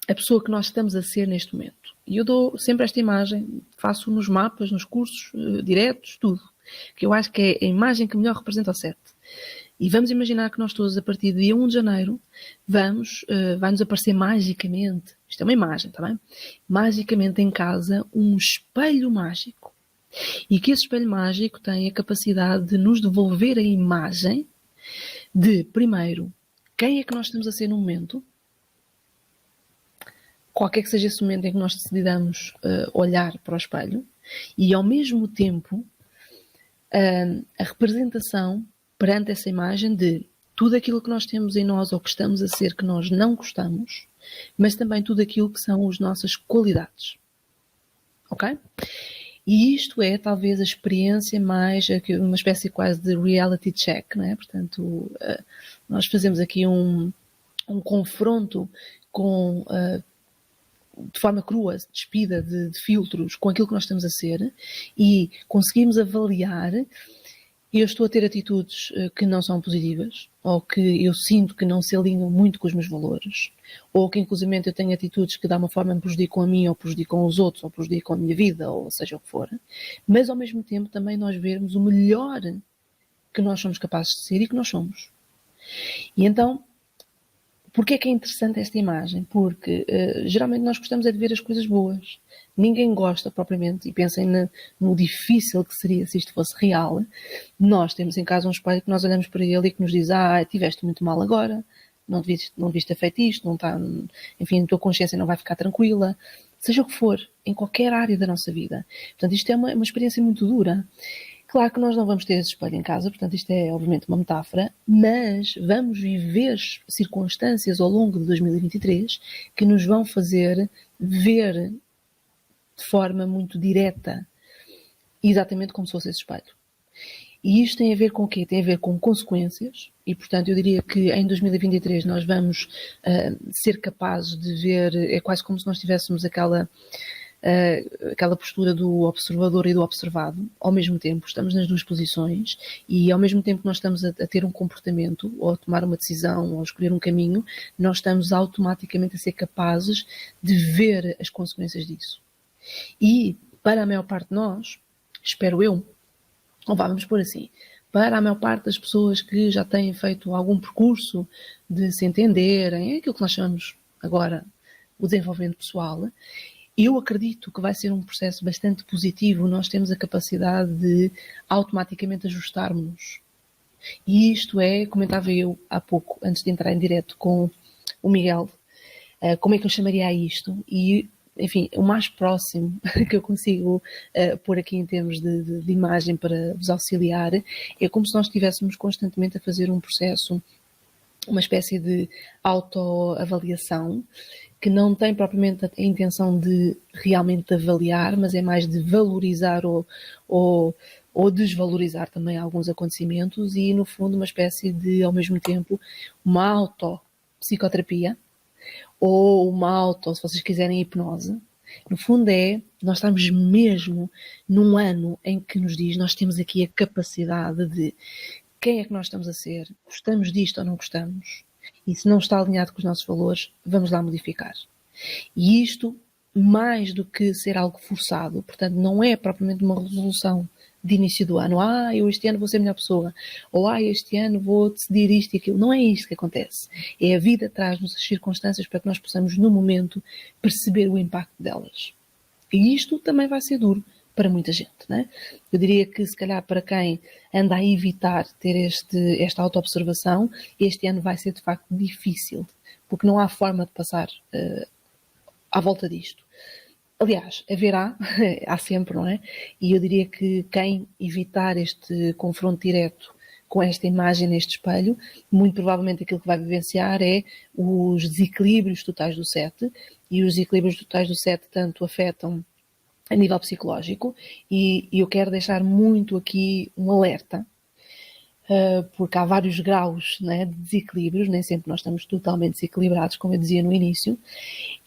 a pessoa que nós estamos a ser neste momento. E eu dou sempre esta imagem, faço nos mapas, nos cursos diretos, tudo, que eu acho que é a imagem que melhor representa o 7. E vamos imaginar que nós todos, a partir do dia 1 de janeiro, vai-nos aparecer magicamente, isto é uma imagem, está bem? Magicamente em casa, um espelho mágico. E que esse espelho mágico tem a capacidade de nos devolver a imagem de, primeiro, quem é que nós estamos a ser no momento, qualquer que seja esse momento em que nós decidamos olhar para o espelho, e ao mesmo tempo a representação perante essa imagem de tudo aquilo que nós temos em nós ou que estamos a ser que nós não gostamos, mas também tudo aquilo que são as nossas qualidades. Ok? E isto é talvez a experiência mais, uma espécie quase de reality check, não é? Portanto, nós fazemos aqui um confronto com, de forma crua, despida de filtros com aquilo que nós estamos a ser e conseguimos avaliar. Eu estou a ter atitudes que não são positivas, ou que eu sinto que não se alinham muito com os meus valores, ou que inclusivamente eu tenho atitudes que de alguma forma me prejudicam a mim, ou prejudicam os outros, ou prejudicam a minha vida, ou seja o que for. Mas ao mesmo tempo também nós vermos o melhor que nós somos capazes de ser e que nós somos. E então, porquê é que é interessante esta imagem? Porque geralmente nós gostamos é de ver as coisas boas. Ninguém gosta propriamente, e pensem no difícil que seria se isto fosse real. Nós temos em casa um espelho que nós olhamos para ele e que nos diz, tiveste muito mal agora, não devias ter feito isto, não está, enfim, a tua consciência não vai ficar tranquila. Seja o que for, em qualquer área da nossa vida. Portanto, isto é uma experiência muito dura. Claro que nós não vamos ter esse espelho em casa, portanto isto é obviamente uma metáfora, mas vamos viver circunstâncias ao longo de 2023 que nos vão fazer ver de forma muito direta exatamente como se fosse esse espelho. E isto tem a ver com o quê? Tem a ver com consequências, e portanto eu diria que em 2023 nós vamos ser capazes de ver, é quase como se nós tivéssemos aquela postura do observador e do observado, ao mesmo tempo, estamos nas duas posições, e ao mesmo tempo que nós estamos a ter um comportamento, ou a tomar uma decisão, ou a escolher um caminho, nós estamos automaticamente a ser capazes de ver as consequências disso. E, para a maior parte de nós, espero eu, ou vamos pôr assim, para a maior parte das pessoas que já têm feito algum percurso de se entenderem, é aquilo que nós chamamos agora o desenvolvimento pessoal, eu acredito que vai ser um processo bastante positivo. Nós temos a capacidade de automaticamente ajustarmos. E isto é, comentava eu há pouco, antes de entrar em direto com o Miguel, como é que eu chamaria a isto? E, enfim, o mais próximo que eu consigo pôr aqui em termos de imagem para vos auxiliar é como se nós estivéssemos constantemente a fazer um processo, uma espécie de autoavaliação, que não tem propriamente a intenção de realmente avaliar, mas é mais de valorizar ou desvalorizar também alguns acontecimentos e, no fundo, uma espécie de, ao mesmo tempo, uma autopsicoterapia ou uma auto, se vocês quiserem, hipnose. No fundo nós estamos mesmo num ano em que nos diz, nós temos aqui a capacidade de quem é que nós estamos a ser, gostamos disto ou não gostamos, e se não está alinhado com os nossos valores, vamos lá modificar. E isto, mais do que ser algo forçado, portanto, não é propriamente uma resolução de início do ano. Eu este ano vou ser a melhor pessoa. Ou, este ano vou decidir isto e aquilo. Não é isto que acontece. É a vida traz-nos as circunstâncias para que nós possamos, no momento, perceber o impacto delas. E isto também vai ser duro para muita gente, não é? Eu diria que, se calhar, para quem anda a evitar ter esta autoobservação, este ano vai ser, de facto, difícil, porque não há forma de passar à volta disto. Aliás, haverá, há sempre, não é? E eu diria que quem evitar este confronto direto com esta imagem neste espelho, muito provavelmente aquilo que vai vivenciar é os desequilíbrios totais do 7, e os desequilíbrios totais do 7 tanto afetam a nível psicológico, e eu quero deixar muito aqui um alerta, porque há vários graus, né, de desequilíbrios, nem sempre nós estamos totalmente desequilibrados, como eu dizia no início.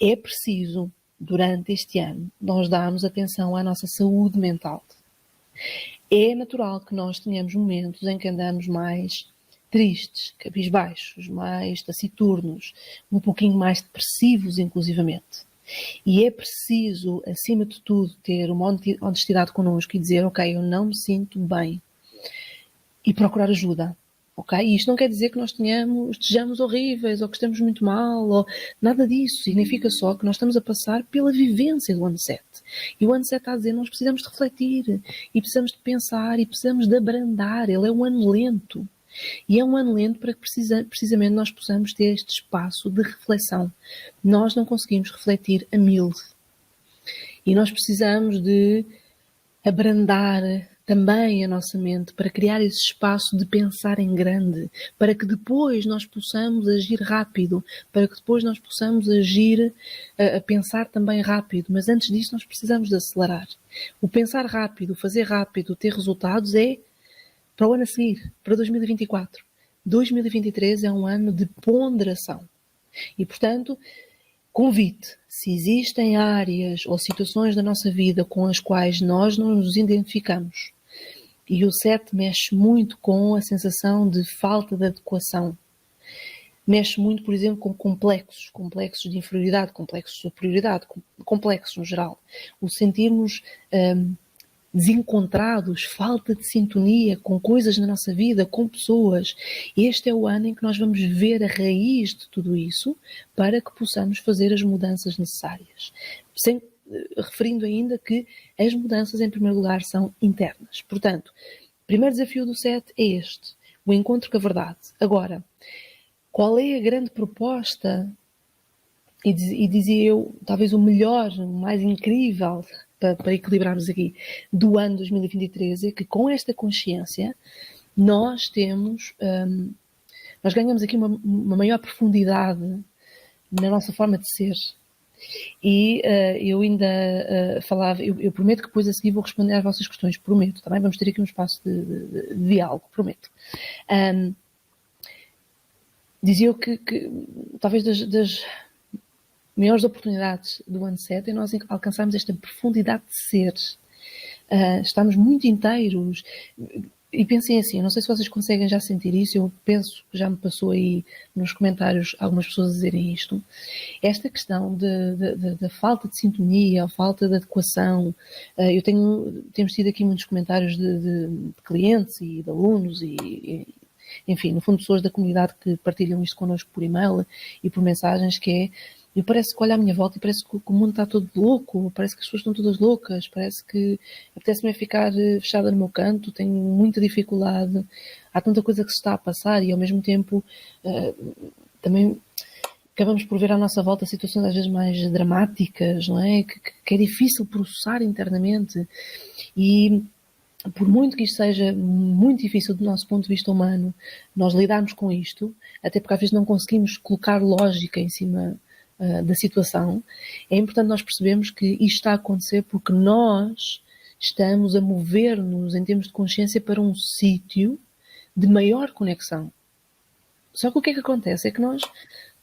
É preciso, durante este ano, nós darmos atenção à nossa saúde mental. É natural que nós tenhamos momentos em que andamos mais tristes, cabisbaixos, mais taciturnos, um pouquinho mais depressivos, inclusivamente. E é preciso, acima de tudo, ter uma honestidade connosco e dizer, ok, eu não me sinto bem. E procurar ajuda, ok? E isto não quer dizer que nós estejamos horríveis ou que estamos muito mal, ou nada disso. Significa só que nós estamos a passar pela vivência do ano 7. E o ano 7 está a dizer, nós precisamos de refletir, e precisamos de pensar, e precisamos de abrandar. Ele é um ano lento. E é um ano lento para que precisamente nós possamos ter este espaço de reflexão. Nós não conseguimos refletir a mil. E nós precisamos de abrandar também a nossa mente para criar esse espaço de pensar em grande, para que depois nós possamos agir rápido, para que depois nós possamos agir, a pensar também rápido. Mas antes disso nós precisamos de acelerar. O pensar rápido, o fazer rápido, ter resultados é para o ano a seguir, para 2024. 2023 é um ano de ponderação. E, portanto, convite, se existem áreas ou situações da nossa vida com as quais nós não nos identificamos, e o 7 mexe muito com a sensação de falta de adequação, mexe muito, por exemplo, com complexos de inferioridade, complexos de superioridade, complexos no geral. O sentirmos desencontrados, falta de sintonia com coisas na nossa vida, com pessoas. Este é o ano em que nós vamos ver a raiz de tudo isso para que possamos fazer as mudanças necessárias. Referindo ainda que as mudanças, em primeiro lugar, são internas. Portanto, o primeiro desafio do 7 é este, o encontro com a verdade. Agora, qual é a grande proposta? E dizia eu, talvez o melhor, o mais incrível para equilibrarmos aqui, do ano 2023, é que com esta consciência nós ganhamos aqui uma maior profundidade na nossa forma de ser. E eu ainda falava, eu prometo que depois a seguir vou responder às vossas questões, prometo, também vamos ter aqui um espaço de diálogo, prometo. Dizia eu que talvez das maiores oportunidades do Onset é nós alcançarmos esta profundidade de seres. Estamos muito inteiros. E pensem assim, não sei se vocês conseguem já sentir isso, eu penso que já me passou aí nos comentários algumas pessoas a dizerem isto. Esta questão da falta de sintonia, a falta de adequação. Temos tido aqui muitos comentários de clientes e de alunos enfim, no fundo pessoas da comunidade que partilham isto connosco por e-mail e por mensagens, que é, eu parece que olho à minha volta e parece que o mundo está todo louco, parece que as pessoas estão todas loucas, parece que apetece-me ficar fechada no meu canto, tenho muita dificuldade, há tanta coisa que se está a passar e ao mesmo tempo também acabamos por ver à nossa volta situações às vezes mais dramáticas, não é? Que é difícil processar internamente e por muito que isto seja muito difícil do nosso ponto de vista humano, nós lidarmos com isto, até porque às vezes não conseguimos colocar lógica em cima da situação, é importante nós percebermos que isto está a acontecer porque nós estamos a mover-nos em termos de consciência para um sítio de maior conexão. Só que o que é que acontece? É que nós,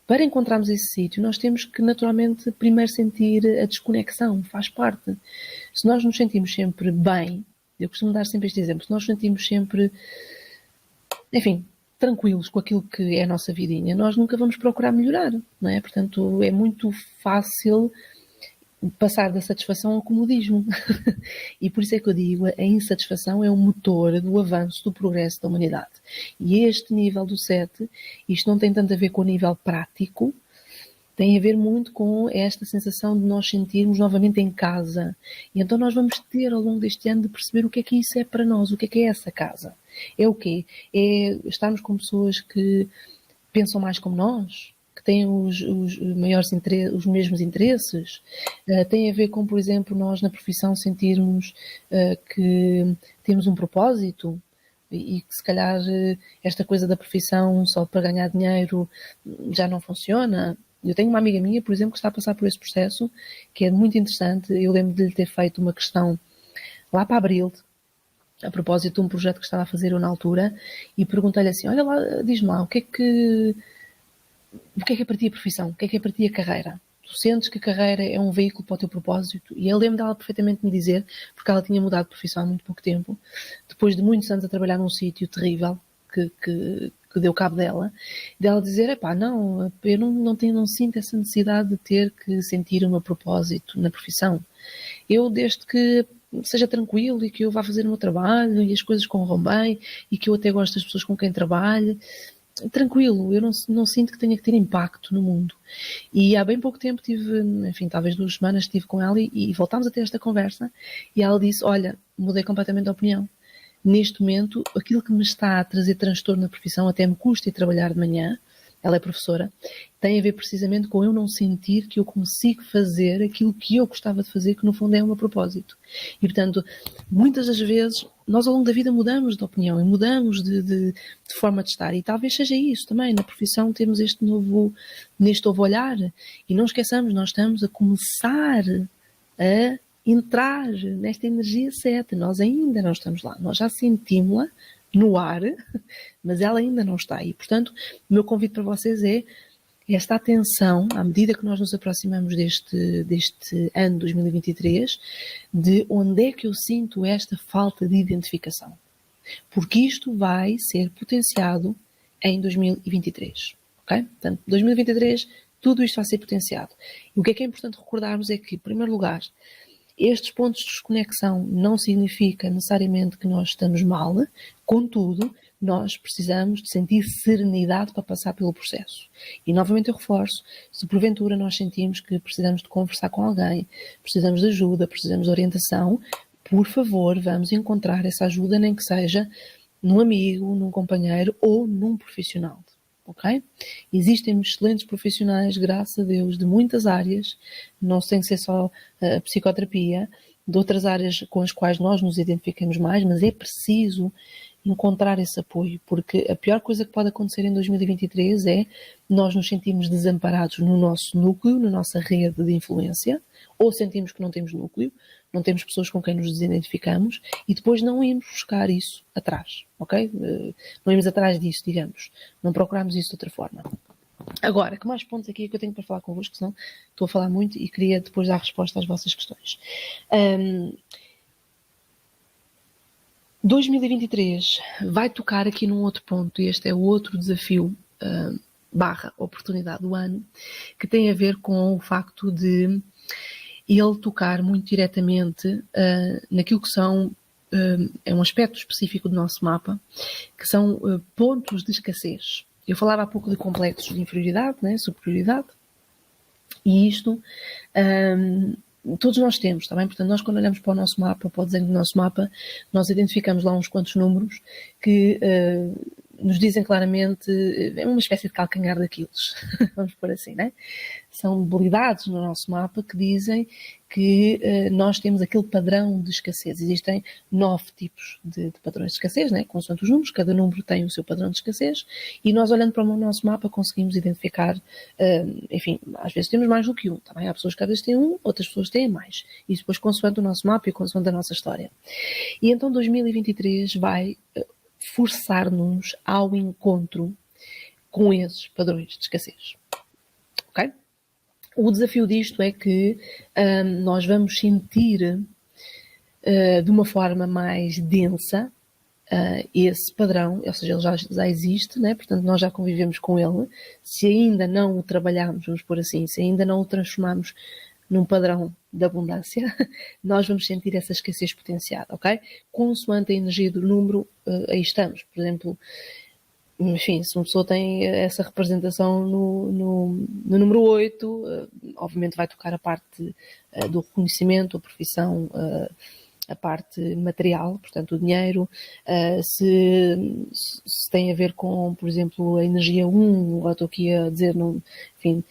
para encontrarmos esse sítio, nós temos que naturalmente primeiro sentir a desconexão, faz parte. Se nós nos sentimos sempre bem, eu costumo dar sempre este exemplo, se nós nos sentimos sempre, enfim, tranquilos com aquilo que é a nossa vidinha, nós nunca vamos procurar melhorar, não é? Portanto, é muito fácil passar da satisfação ao comodismo. E por isso é que eu digo, a insatisfação é o motor do avanço, do progresso da humanidade. E este nível do 7, isto não tem tanto a ver com o nível prático, tem a ver muito com esta sensação de nós sentirmos novamente em casa. E então nós vamos ter ao longo deste ano de perceber o que é isso é para nós, o que é essa casa. É o quê? É estarmos com pessoas que pensam mais como nós, que têm os mesmos interesses. Tem a ver com, por exemplo, nós na profissão sentirmos que temos um propósito e que se calhar esta coisa da profissão só para ganhar dinheiro já não funciona. Eu tenho uma amiga minha, por exemplo, que está a passar por esse processo, que é muito interessante. Eu lembro de lhe ter feito uma questão lá para abril, a propósito de um projeto que estava a fazer eu na altura, e perguntei-lhe assim, olha lá, diz-me lá, o que é para ti a profissão? O que é para ti a carreira? Tu sentes que a carreira é um veículo para o teu propósito? E eu lembro dela perfeitamente me dizer, porque ela tinha mudado de profissão há muito pouco tempo, depois de muitos anos a trabalhar num sítio terrível, que deu cabo dela dizer, epá, não, eu não sinto essa necessidade de ter que sentir o meu propósito na profissão. Eu, desde que seja tranquilo e que eu vá fazer o meu trabalho e as coisas corram bem e que eu até gosto das pessoas com quem trabalho, tranquilo, eu não sinto que tenha que ter impacto no mundo. E há bem pouco tempo tive, enfim, talvez 2 semanas estive com ela e voltámos a ter esta conversa e ela disse, olha, mudei completamente de opinião. Neste momento, aquilo que me está a trazer transtorno na profissão, até me custa ir trabalhar de manhã, ela é professora, tem a ver precisamente com eu não sentir que eu consigo fazer aquilo que eu gostava de fazer, que no fundo é o meu propósito. E, portanto, muitas das vezes, nós ao longo da vida mudamos de opinião e mudamos de forma de estar. E talvez seja isso também, na profissão temos neste novo olhar. E não esqueçamos, nós estamos a começar a entrar nesta energia 7. Nós ainda não estamos lá. Nós já sentimos-la no ar, mas ela ainda não está. E, portanto, o meu convite para vocês é esta atenção, à medida que nós nos aproximamos deste ano 2023, de onde é que eu sinto esta falta de identificação. Porque isto vai ser potenciado em 2023. Ok? Portanto, 2023, tudo isto vai ser potenciado. E o que é importante recordarmos é que, em primeiro lugar, estes pontos de desconexão não significa necessariamente que nós estamos mal, contudo, nós precisamos de sentir serenidade para passar pelo processo. E novamente eu reforço, se porventura nós sentimos que precisamos de conversar com alguém, precisamos de ajuda, precisamos de orientação, por favor, vamos encontrar essa ajuda, nem que seja num amigo, num companheiro ou num profissional. Ok? Existem excelentes profissionais, graças a Deus, de muitas áreas, não tem que ser só a psicoterapia, de outras áreas com as quais nós nos identificamos mais, mas é preciso encontrar esse apoio, porque a pior coisa que pode acontecer em 2023 é nós nos sentirmos desamparados no nosso núcleo, na nossa rede de influência, ou sentimos que não temos núcleo, não temos pessoas com quem nos desidentificamos e depois não irmos buscar isso atrás, ok? Não irmos atrás disso, digamos. Não procuramos isso de outra forma. Agora, que mais pontos aqui é que eu tenho para falar convosco, senão estou a falar muito e queria depois dar resposta às vossas questões. 2023 vai tocar aqui num outro ponto, e este é o outro desafio barra oportunidade do ano, que tem a ver com o facto de ele tocar muito diretamente naquilo que são, é um aspecto específico do nosso mapa, que são pontos de escassez. Eu falava há pouco de complexos de inferioridade, né, superioridade, e isto todos nós temos, está bem? Portanto, nós quando olhamos para o nosso mapa, para o desenho do nosso mapa, nós identificamos lá uns quantos números que nos dizem claramente, é uma espécie de calcanhar daqueles, vamos por assim, né? São debilidades no nosso mapa que dizem que nós temos aquele padrão de escassez. Existem 9 tipos de padrões de escassez, né? Consoante os números, cada número tem o seu padrão de escassez, e nós olhando para o nosso mapa conseguimos identificar, enfim, às vezes temos mais do que um, tá bem? Há pessoas que às vezes têm um, outras pessoas têm mais. Isso depois consoante o nosso mapa e consoante a nossa história. E então 2023 vai forçar-nos ao encontro com esses padrões de escassez. Ok? O desafio disto é que nós vamos sentir de uma forma mais densa esse padrão, ou seja, ele já existe, né? Portanto nós já convivemos com ele. Se ainda não o trabalhamos, vamos por assim, se ainda não o transformamos num padrão de abundância, nós vamos sentir essa escassez potenciada, ok? Consoante a energia do número, aí estamos. Por exemplo, enfim, se uma pessoa tem essa representação no número 8, obviamente vai tocar a parte do reconhecimento, a profissão, a parte material, portanto o dinheiro, se tem a ver com, por exemplo, a energia 1, eu estou aqui a dizer, enfim,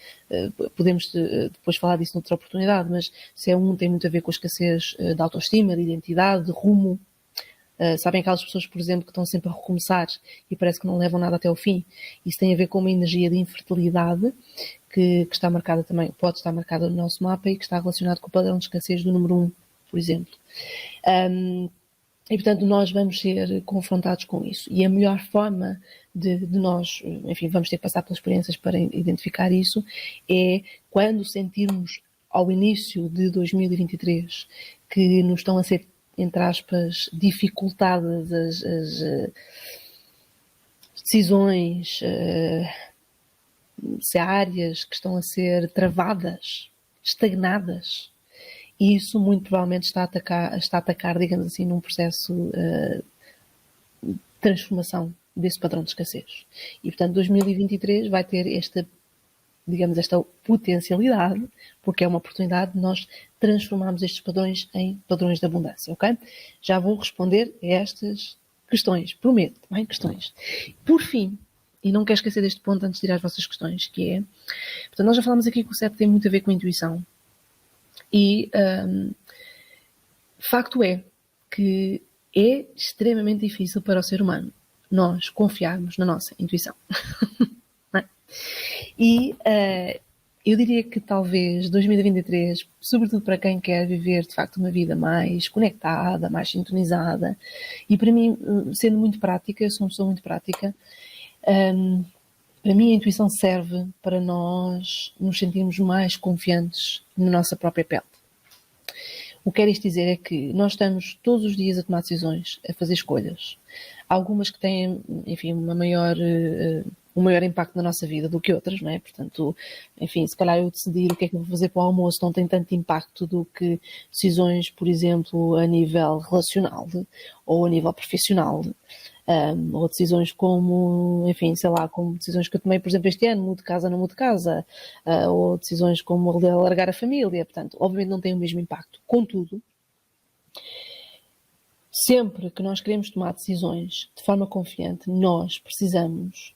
podemos depois falar disso noutra oportunidade, mas se é 1 tem muito a ver com a escassez de autoestima, de identidade, de rumo. Sabem aquelas pessoas, por exemplo, que estão sempre a recomeçar e parece que não levam nada até o fim? Isso tem a ver com uma energia de infertilidade que está marcada também, pode estar marcada no nosso mapa e que está relacionado com o padrão de escassez do número 1, por exemplo. E, portanto, nós vamos ser confrontados com isso. E a melhor forma de nós, enfim, vamos ter que passar pelas experiências para identificar isso, é quando sentirmos ao início de 2023 que nos estão a ser, entre aspas, dificultadas as decisões, se há áreas que estão a ser travadas, estagnadas, e isso muito provavelmente está a atacar, digamos assim, num processo de transformação desse padrão de escassez. E, portanto, 2023 vai ter esta potencialidade, porque é uma oportunidade de nós transformarmos estes padrões em padrões de abundância, ok? Já vou responder a estas questões, prometo, bem? Questões. Por fim, e não quero esquecer deste ponto antes de ir às vossas questões, que é, portanto, nós já falamos aqui que o CEP tem muito a ver com a intuição. E facto é que é extremamente difícil para o ser humano nós confiarmos na nossa intuição. Não é? E eu diria que talvez 2023, sobretudo para quem quer viver de facto uma vida mais conectada, mais sintonizada, e para mim, sendo muito prática, eu sou uma pessoa muito prática, para mim a intuição serve para nós nos sentirmos mais confiantes na nossa própria pele. O que quero isto dizer é que nós estamos todos os dias a tomar decisões, a fazer escolhas. Algumas que têm, enfim, um maior impacto na nossa vida do que outras, não é? Portanto, enfim, se calhar eu decidir o que é que vou fazer para o almoço não tem tanto impacto do que decisões, por exemplo, a nível relacional ou a nível profissional. Ou decisões como, enfim, sei lá, como decisões que eu tomei, por exemplo, este ano, mudo de casa, não mudo de casa, ou decisões como alargar a família, portanto, obviamente não tem o mesmo impacto. Contudo, sempre que nós queremos tomar decisões de forma confiante, nós precisamos,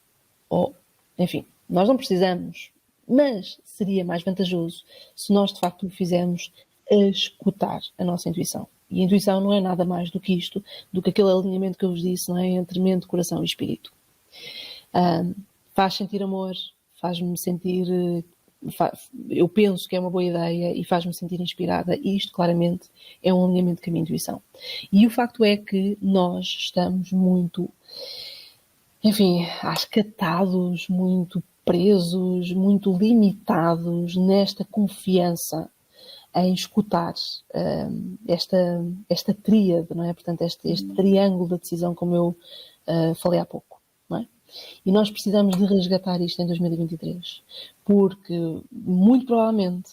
enfim, nós não precisamos, mas seria mais vantajoso se nós de facto o fizermos a escutar a nossa intuição. E a intuição não é nada mais do que isto, do que aquele alinhamento que eu vos disse, não é? Entre mente, coração e espírito. Faz sentir amor, faz-me sentir... eu penso que é uma boa ideia e faz-me sentir inspirada. E isto, claramente, é um alinhamento com a minha intuição. E o facto é que nós estamos muito, enfim, acatados, muito presos, muito limitados nesta confiança em escutar esta tríade, não é? Portanto, este triângulo da decisão, como eu falei há pouco, não é? E nós precisamos de resgatar isto em 2023, porque, muito provavelmente,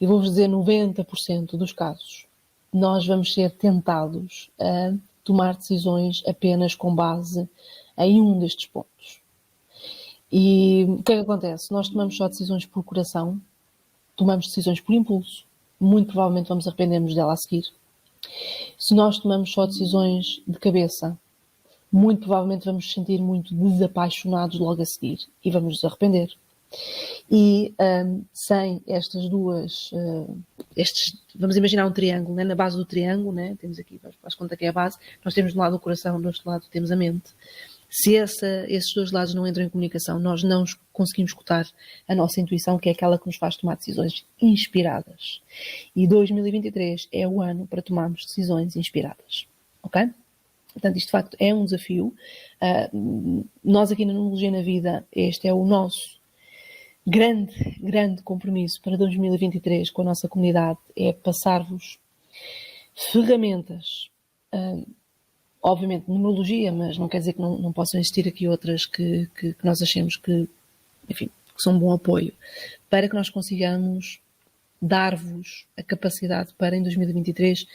eu vou-vos dizer 90% dos casos, nós vamos ser tentados a tomar decisões apenas com base em um destes pontos. E o que é que acontece? Nós tomamos só decisões por coração, tomamos decisões por impulso, muito provavelmente vamos arrepender-nos dela a seguir. Se nós tomamos só decisões de cabeça, muito provavelmente vamos nos sentir muito desapaixonados logo a seguir e vamos nos arrepender. E sem estas duas, vamos imaginar um triângulo, né? Na base do triângulo, né? Temos aqui, faz conta que é a base, nós temos de um lado o coração, do outro lado temos a mente. Se esses dois lados não entram em comunicação, nós não conseguimos escutar a nossa intuição, que é aquela que nos faz tomar decisões inspiradas. E 2023 é o ano para tomarmos decisões inspiradas. Ok? Portanto, isto de facto é um desafio. Nós aqui na Numerologia na Vida, este é o nosso grande compromisso para 2023 com a nossa comunidade, é passar-vos ferramentas, obviamente numerologia, mas não quer dizer que não possam existir aqui outras que nós achemos que, enfim, que são um bom apoio, para que nós consigamos dar-vos a capacidade para em 2023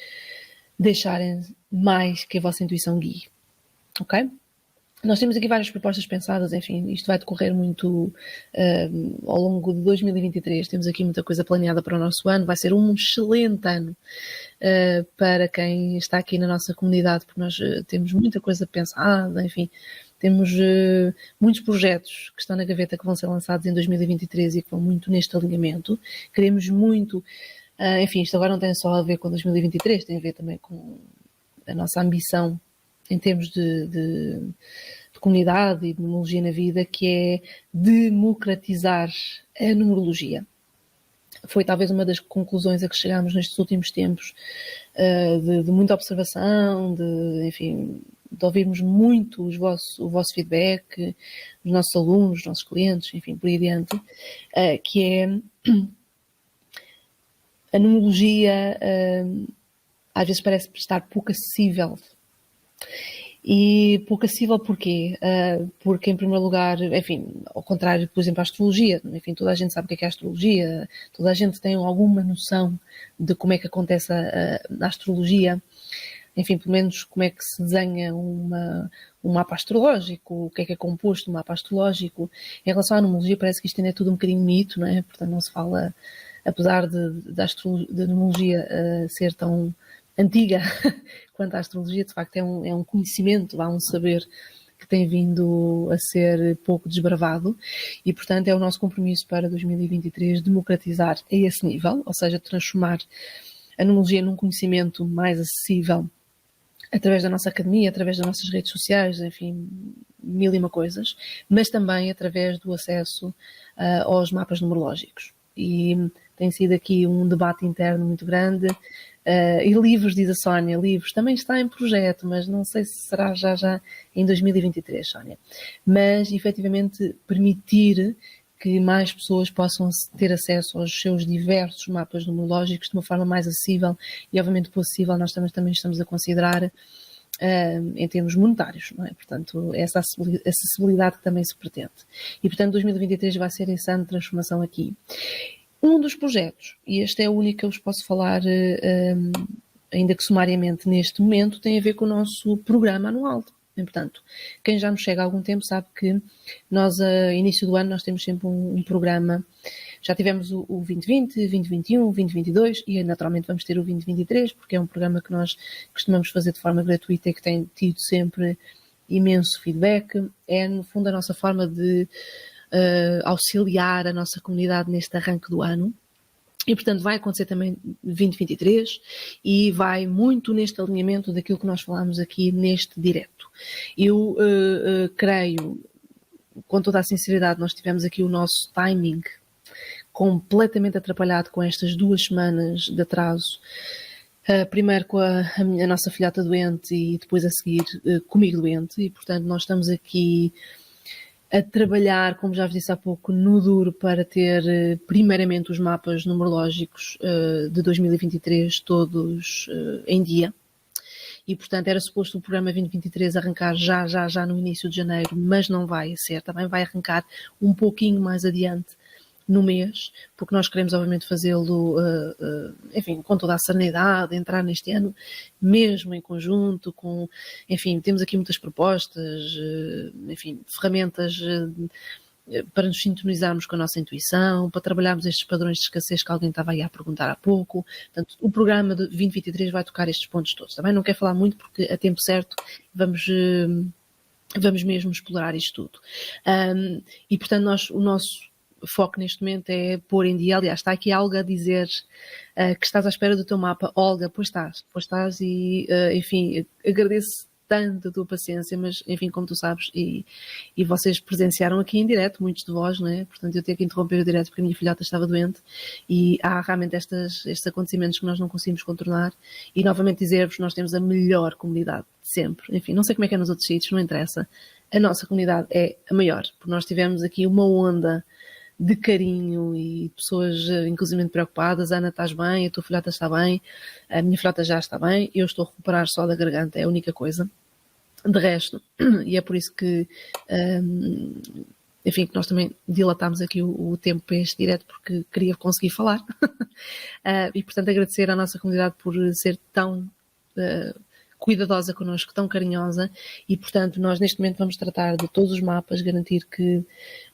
deixarem mais que a vossa intuição guie. Ok? Nós temos aqui várias propostas pensadas, enfim, isto vai decorrer muito ao longo de 2023, temos aqui muita coisa planeada para o nosso ano, vai ser um excelente ano para quem está aqui na nossa comunidade, porque nós temos muita coisa pensada, enfim, temos muitos projetos que estão na gaveta que vão ser lançados em 2023 e que vão muito neste alinhamento, queremos muito, enfim, isto agora não tem só a ver com 2023, tem a ver também com a nossa ambição em termos de comunidade e de numerologia na vida, que é democratizar a numerologia. Foi talvez uma das conclusões a que chegámos nestes últimos tempos, de muita observação, enfim, de ouvirmos muito o vosso feedback, os nossos alunos, os nossos clientes, enfim, por aí adiante, que é a numerologia às vezes parece estar pouco acessível. E pouco acessível porquê? Porque, em primeiro lugar, enfim, ao contrário, por exemplo, a astrologia, enfim, toda a gente sabe o que é a astrologia, toda a gente tem alguma noção de como é que acontece a astrologia, enfim, pelo menos como é que se desenha um mapa astrológico, o que é composto um mapa astrológico. Em relação à numerologia, parece que isto ainda é tudo um bocadinho mito, não é? Portanto, não se fala, apesar da numerologia ser tão antiga quanto à astrologia, de facto é um conhecimento, há um saber que tem vindo a ser pouco desbravado e, portanto, é o nosso compromisso para 2023 democratizar a esse nível, ou seja, transformar a numerologia num conhecimento mais acessível através da nossa academia, através das nossas redes sociais, enfim, mil e uma coisas, mas também através do acesso aos mapas numerológicos. E tem sido aqui um debate interno muito grande. E livros, diz a Sónia, livros, também está em projeto, mas não sei se será já em 2023, Sónia. Mas, efetivamente, permitir que mais pessoas possam ter acesso aos seus diversos mapas numerológicos de uma forma mais acessível e, obviamente, possível, nós também estamos a considerar em termos monetários, não é? Portanto, essa acessibilidade que também se pretende. E, portanto, 2023 vai ser esse ano de transformação aqui. Um dos projetos, e este é o único que eu vos posso falar, ainda que sumariamente neste momento, tem a ver com o nosso programa anual. E, portanto, quem já nos chega há algum tempo sabe que nós, a início do ano, nós temos sempre um programa. Já tivemos o 2020, 2021, 2022 e naturalmente vamos ter o 2023, porque é um programa que nós costumamos fazer de forma gratuita e que tem tido sempre imenso feedback. É, no fundo, a nossa forma de auxiliar a nossa comunidade neste arranque do ano. E, portanto, vai acontecer também 2023 e vai muito neste alinhamento daquilo que nós falámos aqui neste direto. Eu creio, com toda a sinceridade, nós tivemos aqui o nosso timing completamente atrapalhado com estas 2 semanas de atraso. Primeiro com a nossa filhota doente e depois a seguir comigo doente. E, portanto, nós estamos aqui a trabalhar, como já vos disse há pouco, no duro para ter primeiramente os mapas numerológicos de 2023 todos em dia. E, portanto, era suposto o programa 2023 arrancar já no início de janeiro, mas não vai ser. Também vai arrancar um pouquinho mais adiante no mês, porque nós queremos, obviamente, fazê-lo, enfim, com toda a serenidade, entrar neste ano mesmo em conjunto, com, enfim, temos aqui muitas propostas, enfim, ferramentas para nos sintonizarmos com a nossa intuição, para trabalharmos estes padrões de escassez que alguém estava aí a perguntar há pouco. Portanto, o programa de 2023 vai tocar estes pontos todos. Também não quero falar muito porque a tempo certo vamos mesmo explorar isto tudo. E, portanto, o nosso foco neste momento é pôr em dia. Aliás, está aqui algo a dizer que estás à espera do teu mapa. Olga, pois estás e, enfim, agradeço tanto a tua paciência, mas, enfim, como tu sabes, e vocês presenciaram aqui em direto, muitos de vós, não é? Portanto, eu tenho que interromper o direto porque a minha filhota estava doente e há realmente estes acontecimentos que nós não conseguimos contornar. E, novamente, dizer-vos, nós temos a melhor comunidade de sempre. Enfim, não sei como é que é nos outros sítios, não interessa. A nossa comunidade é a maior, porque nós tivemos aqui uma onda de carinho e pessoas inclusive preocupadas. Ana, estás bem? A tua filhota está bem? A minha filhota já está bem. Eu estou a recuperar só da garganta, é a única coisa. De resto, e é por isso que, enfim, que nós também dilatámos aqui o tempo para este direto, porque queria conseguir falar. E, portanto, agradecer à nossa comunidade por ser tão cuidadosa connosco, tão carinhosa, e, portanto, nós neste momento vamos tratar de todos os mapas, garantir que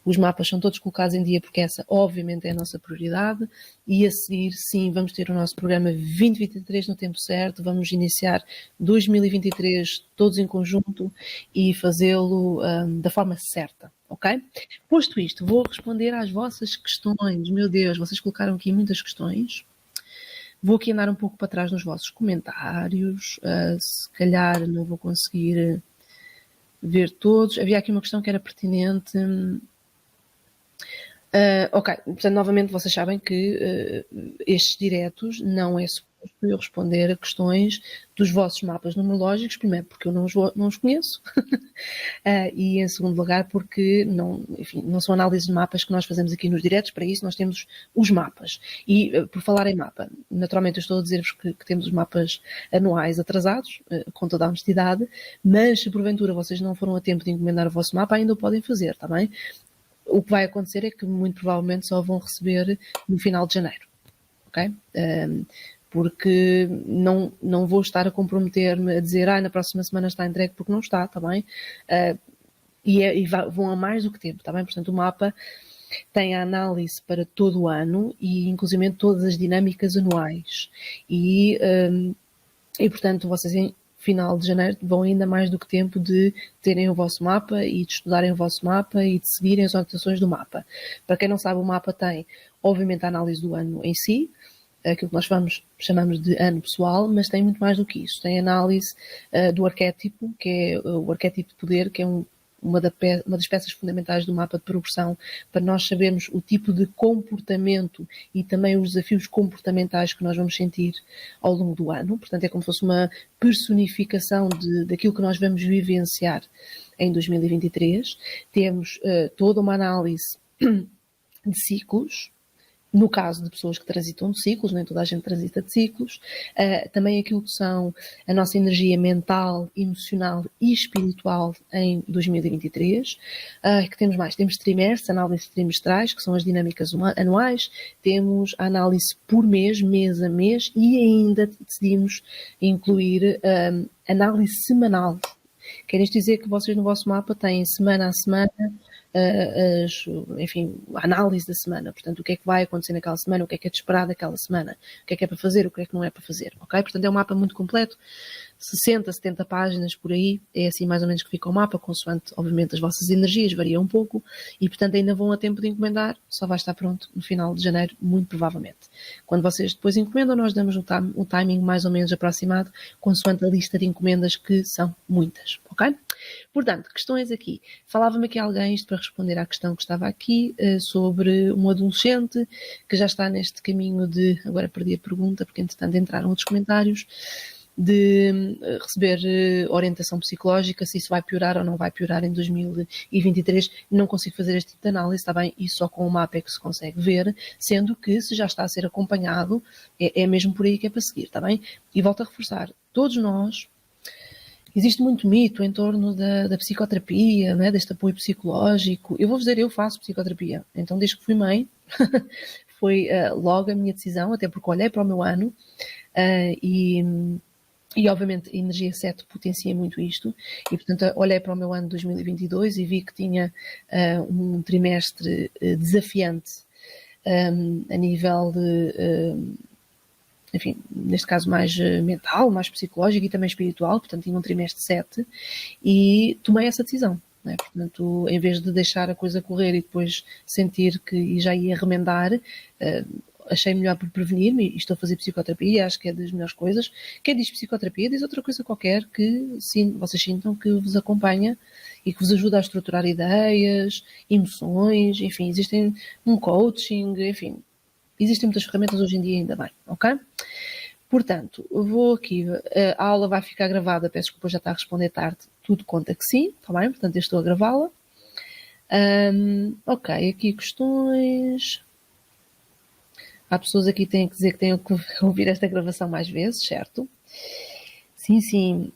os mapas são todos colocados em dia, porque essa, obviamente, é a nossa prioridade, e a seguir, sim, vamos ter o nosso programa 2023 no tempo certo, vamos iniciar 2023 todos em conjunto e fazê-lo da forma certa, ok? Posto isto, vou responder às vossas questões. Meu Deus, vocês colocaram aqui muitas questões. Vou aqui andar um pouco para trás nos vossos comentários, se calhar não vou conseguir ver todos. Havia aqui uma questão que era pertinente. Ok, portanto, novamente vocês sabem que estes diretos não é suposto eu responder a questões dos vossos mapas numerológicos, primeiro porque eu não os conheço, e em segundo lugar porque não são análises de mapas que nós fazemos aqui nos diretos. Para isso nós temos os mapas. E por falar em mapa, naturalmente eu estou a dizer-vos que temos os mapas anuais atrasados, com toda a honestidade, mas se porventura vocês não foram a tempo de encomendar o vosso mapa, ainda o podem fazer, está bem? O que vai acontecer é que muito provavelmente só vão receber no final de janeiro, ok? Porque não vou estar a comprometer-me a dizer na próxima semana está entregue, porque não está, está bem? Vão a mais do que tempo, está bem? Portanto, o mapa tem a análise para todo o ano e inclusive todas as dinâmicas anuais. E portanto, vocês em final de janeiro vão ainda mais do que tempo de terem o vosso mapa e de estudarem o vosso mapa e de seguirem as orientações do mapa. Para quem não sabe, o mapa tem, obviamente, a análise do ano em si, aquilo que nós chamamos de ano pessoal, mas tem muito mais do que isso. Tem análise do arquétipo, que é o arquétipo de poder, que é uma das peças fundamentais do mapa de progressão, para nós sabermos o tipo de comportamento e também os desafios comportamentais que nós vamos sentir ao longo do ano. Portanto, é como se fosse uma personificação daquilo que nós vamos vivenciar em 2023. Temos toda uma análise de ciclos, no caso de pessoas que transitam de ciclos, nem toda a gente transita de ciclos, também aquilo que são a nossa energia mental, emocional e espiritual em 2023. Que temos mais? Temos trimestres, análises trimestrais, que são as dinâmicas anuais, temos a análise por mês, mês a mês, e ainda decidimos incluir análise semanal. Quer isto dizer que vocês no vosso mapa têm semana a semana enfim, a análise da semana. Portanto, o que é que vai acontecer naquela semana, o que é de esperar daquela semana, o que é para fazer, o que é que não é para fazer, ok? Portanto, é um mapa muito completo, 60, 70 páginas por aí, é assim mais ou menos que fica o mapa, consoante, obviamente, as vossas energias, varia um pouco, e portanto ainda vão a tempo de encomendar, só vai estar pronto no final de janeiro, muito provavelmente. Quando vocês depois encomendam, nós damos o timing mais ou menos aproximado, consoante a lista de encomendas, que são muitas, ok? Portanto, questões aqui. Falava-me aqui alguém, isto para responder à questão que estava aqui, sobre um adolescente que já está neste caminho de, agora perdi a pergunta, porque entretanto entraram outros comentários, de receber orientação psicológica, se isso vai piorar ou não vai piorar em 2023. Não consigo fazer este tipo de análise, está bem? Isso só com o mapa é que se consegue ver, sendo que se já está a ser acompanhado, é mesmo por aí que é para seguir, está bem? E volto a reforçar, todos nós, existe muito mito em torno da psicoterapia, não é? Deste apoio psicológico. Eu vou-vos dizer, eu faço psicoterapia. Então, desde que fui mãe, foi logo a minha decisão, até porque olhei para o meu ano e obviamente a energia 7 potencia muito isto, e portanto olhei para o meu ano de 2022 e vi que tinha um trimestre desafiante a nível de, enfim, neste caso mais mental, mais psicológico e também espiritual, portanto tinha um trimestre 7 e tomei essa decisão. Não é? Portanto, em vez de deixar a coisa correr e depois sentir que já ia remendar, achei melhor por prevenir-me e estou a fazer psicoterapia, acho que é das melhores coisas. Quem diz psicoterapia diz outra coisa qualquer que sim, vocês sintam que vos acompanha e que vos ajuda a estruturar ideias, emoções, enfim, existem um coaching, enfim, existem muitas ferramentas hoje em dia, ainda bem, ok? Portanto, vou aqui, a aula vai ficar gravada, peço desculpa, já está a responder tarde, tudo conta que sim, está bem? Portanto, eu estou a gravá-la. Ok, aqui questões. Há pessoas aqui que têm que dizer que têm que ouvir esta gravação mais vezes, certo? Sim, sim.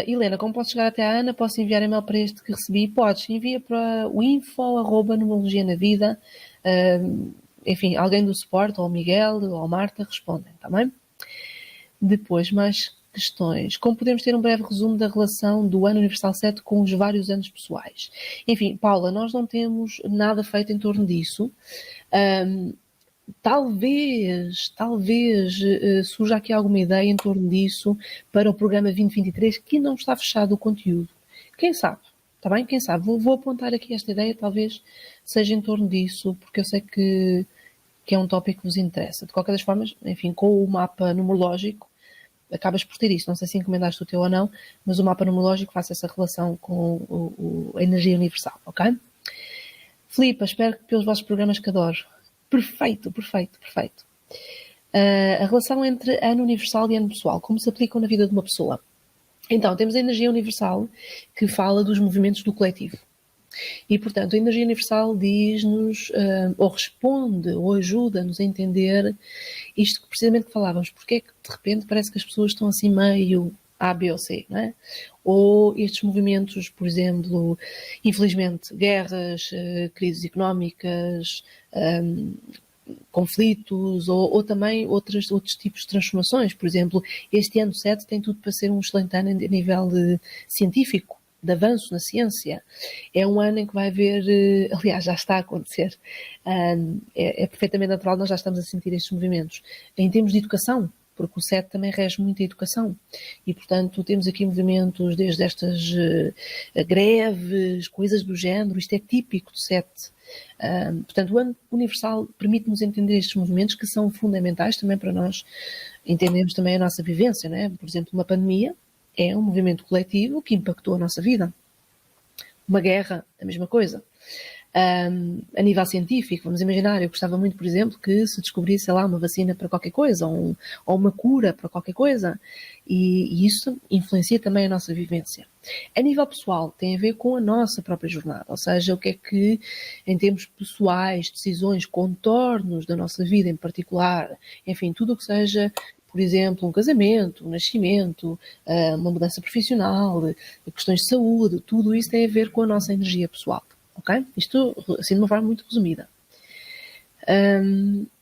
Helena, como posso chegar até a Ana? Posso enviar e-mail para este que recebi? Podes, envia para o info@numerologia-na-vida. Enfim, alguém do suporte, ou o Miguel, ou a Marta, respondem, está bem? Depois, mais questões. Como podemos ter um breve resumo da relação do ano Universal 7 com os vários anos pessoais? Enfim, Paula, nós não temos nada feito em torno disso. Talvez surja aqui alguma ideia em torno disso para o programa 2023, que não está fechado o conteúdo. Quem sabe? Está bem? Quem sabe? Vou apontar aqui esta ideia, talvez seja em torno disso, porque eu sei que é um tópico que vos interessa. De qualquer das formas, enfim, com o mapa numerológico, acabas por ter isso. Não sei se encomendaste o teu ou não, mas o mapa numerológico faz essa relação com a energia universal, ok? Filipa, espero que pelos vossos programas que adoro. Perfeito. A relação entre ano universal e ano pessoal, como se aplicam na vida de uma pessoa? Então, temos a energia universal que fala dos movimentos do coletivo. E, portanto, a energia universal diz-nos, ou responde, ou ajuda-nos a entender isto que precisamente falávamos. Porque é que, de repente, parece que as pessoas estão assim meio A, B ou C, não é? Ou estes movimentos, por exemplo, infelizmente, guerras, crises económicas, conflitos, ou também outros tipos de transformações. Por exemplo, este ano 7 tem tudo para ser um excelente ano a nível científico, de avanço na ciência. É um ano em que vai haver, aliás, já está a acontecer, é perfeitamente natural, nós já estamos a sentir estes movimentos. Em termos de educação, porque o 7 também rege muito a educação. E, portanto, temos aqui movimentos desde estas greves, coisas do género, isto é típico do 7. Portanto, o ano universal permite-nos entender estes movimentos que são fundamentais também para nós entendermos também a nossa vivência, não é? Por exemplo, uma pandemia é um movimento coletivo que impactou a nossa vida. Uma guerra, a mesma coisa. A nível científico, vamos imaginar, eu gostava muito, por exemplo, que se descobrisse, sei lá, uma vacina para qualquer coisa, ou uma cura para qualquer coisa, e isso influencia também a nossa vivência. A nível pessoal, tem a ver com a nossa própria jornada, ou seja, o que é que, em termos pessoais, decisões, contornos da nossa vida em particular, enfim, tudo o que seja, por exemplo, um casamento, um nascimento, uma mudança profissional, questões de saúde, tudo isso tem a ver com a nossa energia pessoal. Ok? Isto, assim, de uma forma muito resumida.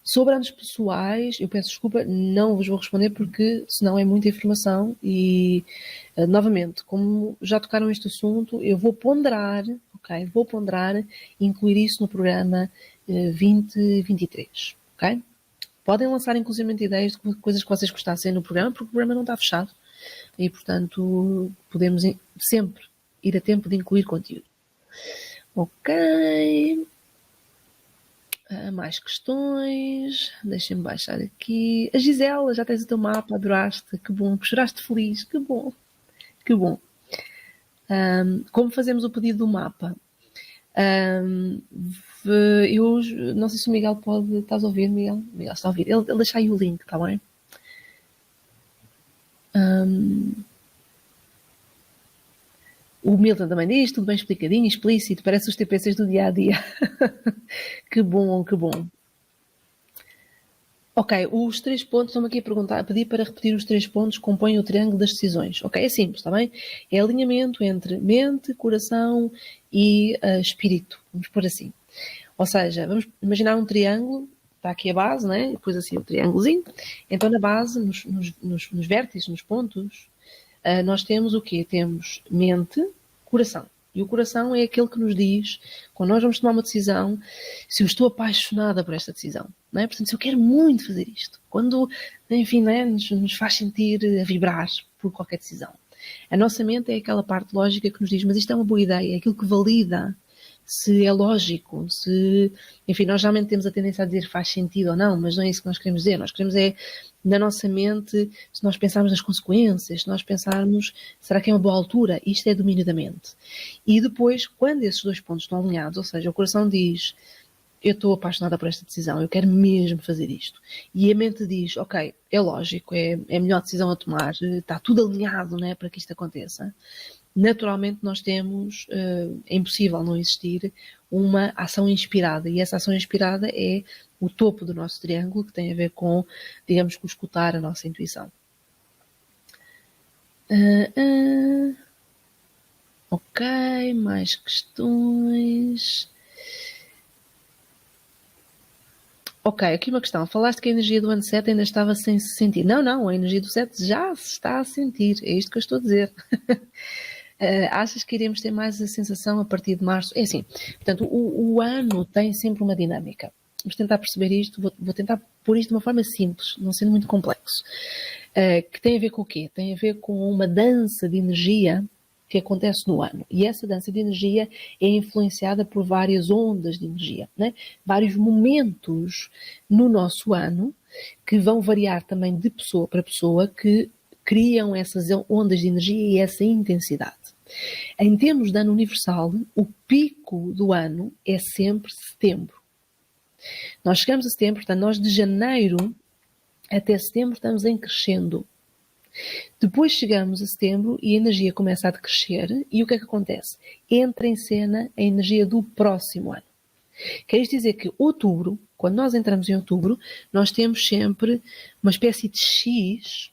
Sobre anos pessoais, eu peço desculpa, não vos vou responder porque senão é muita informação e, novamente, como já tocaram este assunto, eu vou ponderar, ok? Vou ponderar incluir isso no programa 2023, ok? Podem lançar inclusivamente ideias de coisas que vocês gostassem no programa, porque o programa não está fechado e, portanto, podemos sempre ir a tempo de incluir conteúdo. Ok. Mais questões. Deixem-me baixar aqui. A Gisela, já tens o teu mapa, adoraste. Que bom. Choraste feliz. Que bom. Que bom. Como fazemos o pedido do mapa? Eu não sei se o Miguel pode... Estás a ouvir, Miguel? Miguel está a ouvir. Ele deixa aí o link, está bem? O Milton também diz, tudo bem explicadinho, explícito, parece os TPCs do dia-a-dia. Que bom, que bom. Ok, os 3 pontos, estão-me aqui a perguntar, a pedir para repetir os 3 pontos que compõem o triângulo das decisões. Ok, é simples, está bem? É alinhamento entre mente, coração e espírito, vamos pôr assim. Ou seja, vamos imaginar um triângulo, está aqui a base, né? Depois assim o triângulozinho. Então na base, nos vértices, nos pontos, nós temos o quê? Temos mente, coração. E o coração é aquele que nos diz, quando nós vamos tomar uma decisão, se eu estou apaixonada por esta decisão. Não é? Portanto, se eu quero muito fazer isto, quando, enfim, não é? nos faz sentir a vibrar por qualquer decisão. A nossa mente é aquela parte lógica que nos diz, mas isto é uma boa ideia, é aquilo que valida se é lógico, se... Enfim, nós geralmente temos a tendência a dizer faz sentido ou não, mas não é isso que nós queremos dizer. Nós queremos é, na nossa mente, se nós pensarmos nas consequências, se nós pensarmos, será que é uma boa altura? Isto é domínio da mente. E depois, quando esses 2 pontos estão alinhados, ou seja, o coração diz, eu estou apaixonada por esta decisão, eu quero mesmo fazer isto. E a mente diz, ok, é lógico, é a melhor decisão a tomar, está tudo alinhado, né, para que isto aconteça. Naturalmente nós temos, é impossível não existir uma ação inspirada, e essa ação inspirada é o topo do nosso triângulo, que tem a ver com, digamos, com escutar a nossa intuição. Ok, mais questões. Ok, aqui uma questão. Falaste que a energia do ano 7 ainda estava sem se sentir. Não, a energia do 7 já se está a sentir. É isto que eu estou a dizer. Achas que iremos ter mais a sensação a partir de março? É assim, portanto, o ano tem sempre uma dinâmica. Vamos tentar perceber isto, vou tentar pôr isto de uma forma simples, não sendo muito complexo. Que tem a ver com o quê? Tem a ver com uma dança de energia que acontece no ano. E essa dança de energia é influenciada por várias ondas de energia, né? Vários momentos no nosso ano, que vão variar também de pessoa para pessoa, que criam essas ondas de energia e essa intensidade. Em termos de ano universal, o pico do ano é sempre setembro. Nós chegamos a setembro, portanto, nós de janeiro até setembro estamos em crescendo. Depois chegamos a setembro e a energia começa a decrescer e o que é que acontece? Entra em cena a energia do próximo ano. Quer isto dizer que outubro, quando nós entramos em outubro, nós temos sempre uma espécie de X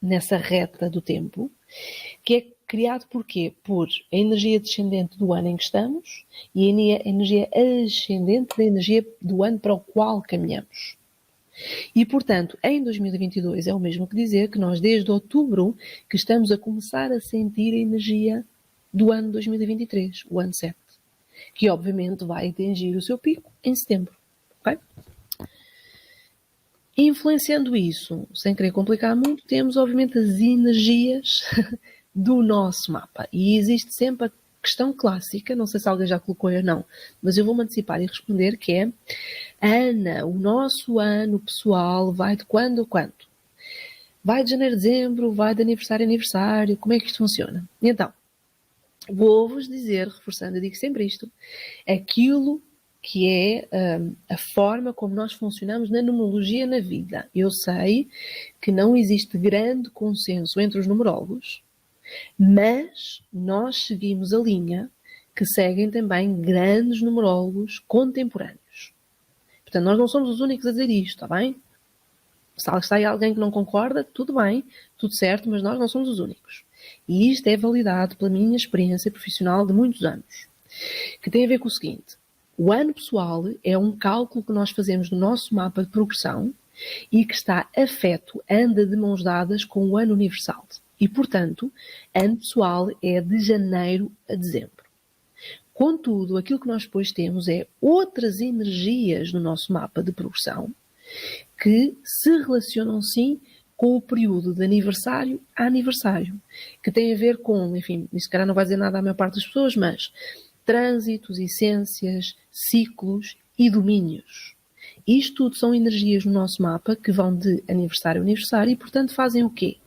nessa reta do tempo, que é criado por quê? Por a energia descendente do ano em que estamos e a energia ascendente da energia do ano para o qual caminhamos. E, portanto, em 2022 é o mesmo que dizer que nós, desde outubro, que estamos a começar a sentir a energia do ano 2023, o ano 7, que obviamente vai atingir o seu pico em setembro. Okay? Influenciando isso, sem querer complicar muito, temos obviamente as energias do nosso mapa. E existe sempre a questão clássica, não sei se alguém já colocou ou não, mas eu vou-me antecipar e responder, que é: Ana, o nosso ano pessoal vai de quando a quando? Vai de janeiro a dezembro? Vai de aniversário a aniversário? Como é que isto funciona? Então, vou-vos dizer, reforçando, eu digo sempre isto, aquilo que é a forma como nós funcionamos na numerologia na vida. Eu sei que não existe grande consenso entre os numerólogos, mas nós seguimos a linha que seguem também grandes numerólogos contemporâneos. Portanto, nós não somos os únicos a dizer isto, está bem? Se está aí alguém que não concorda, tudo bem, tudo certo, mas nós não somos os únicos. E isto é validado pela minha experiência profissional de muitos anos, que tem a ver com o seguinte: o ano pessoal é um cálculo que nós fazemos no nosso mapa de progressão e que está afeto, anda de mãos dadas com o ano universal. E, portanto, ano pessoal é de janeiro a dezembro. Contudo, aquilo que nós depois temos é outras energias no nosso mapa de progressão que se relacionam, sim, com o período de aniversário a aniversário, que tem a ver com, enfim, isso se calhar não vai dizer nada à maior parte das pessoas, mas trânsitos, essências, ciclos e domínios. Isto tudo são energias no nosso mapa que vão de aniversário a aniversário e, portanto, fazem o quê?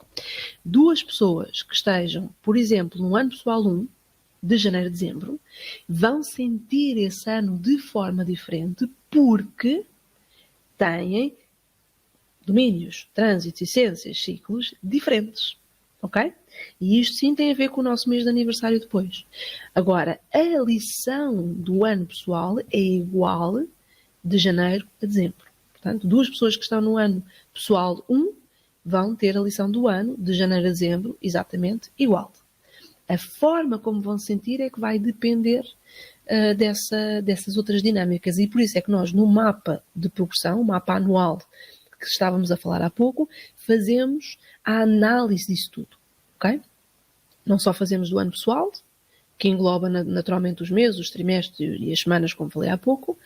Duas pessoas que estejam, por exemplo, no ano pessoal 1, de janeiro a dezembro, vão sentir esse ano de forma diferente porque têm domínios, trânsitos, essências, ciclos diferentes. Ok? E isto sim tem a ver com o nosso mês de aniversário depois. Agora, a lição do ano pessoal é igual de janeiro a dezembro. Portanto, duas pessoas que estão no ano pessoal 1 vão ter a lição do ano de janeiro a dezembro exatamente igual. A forma como vão sentir é que vai depender dessas outras dinâmicas. E por isso é que nós, no mapa de progressão, o mapa anual que estávamos a falar há pouco, fazemos a análise disso tudo. Ok? Não só fazemos do ano pessoal, que engloba naturalmente os meses, os trimestres e as semanas, como falei há pouco,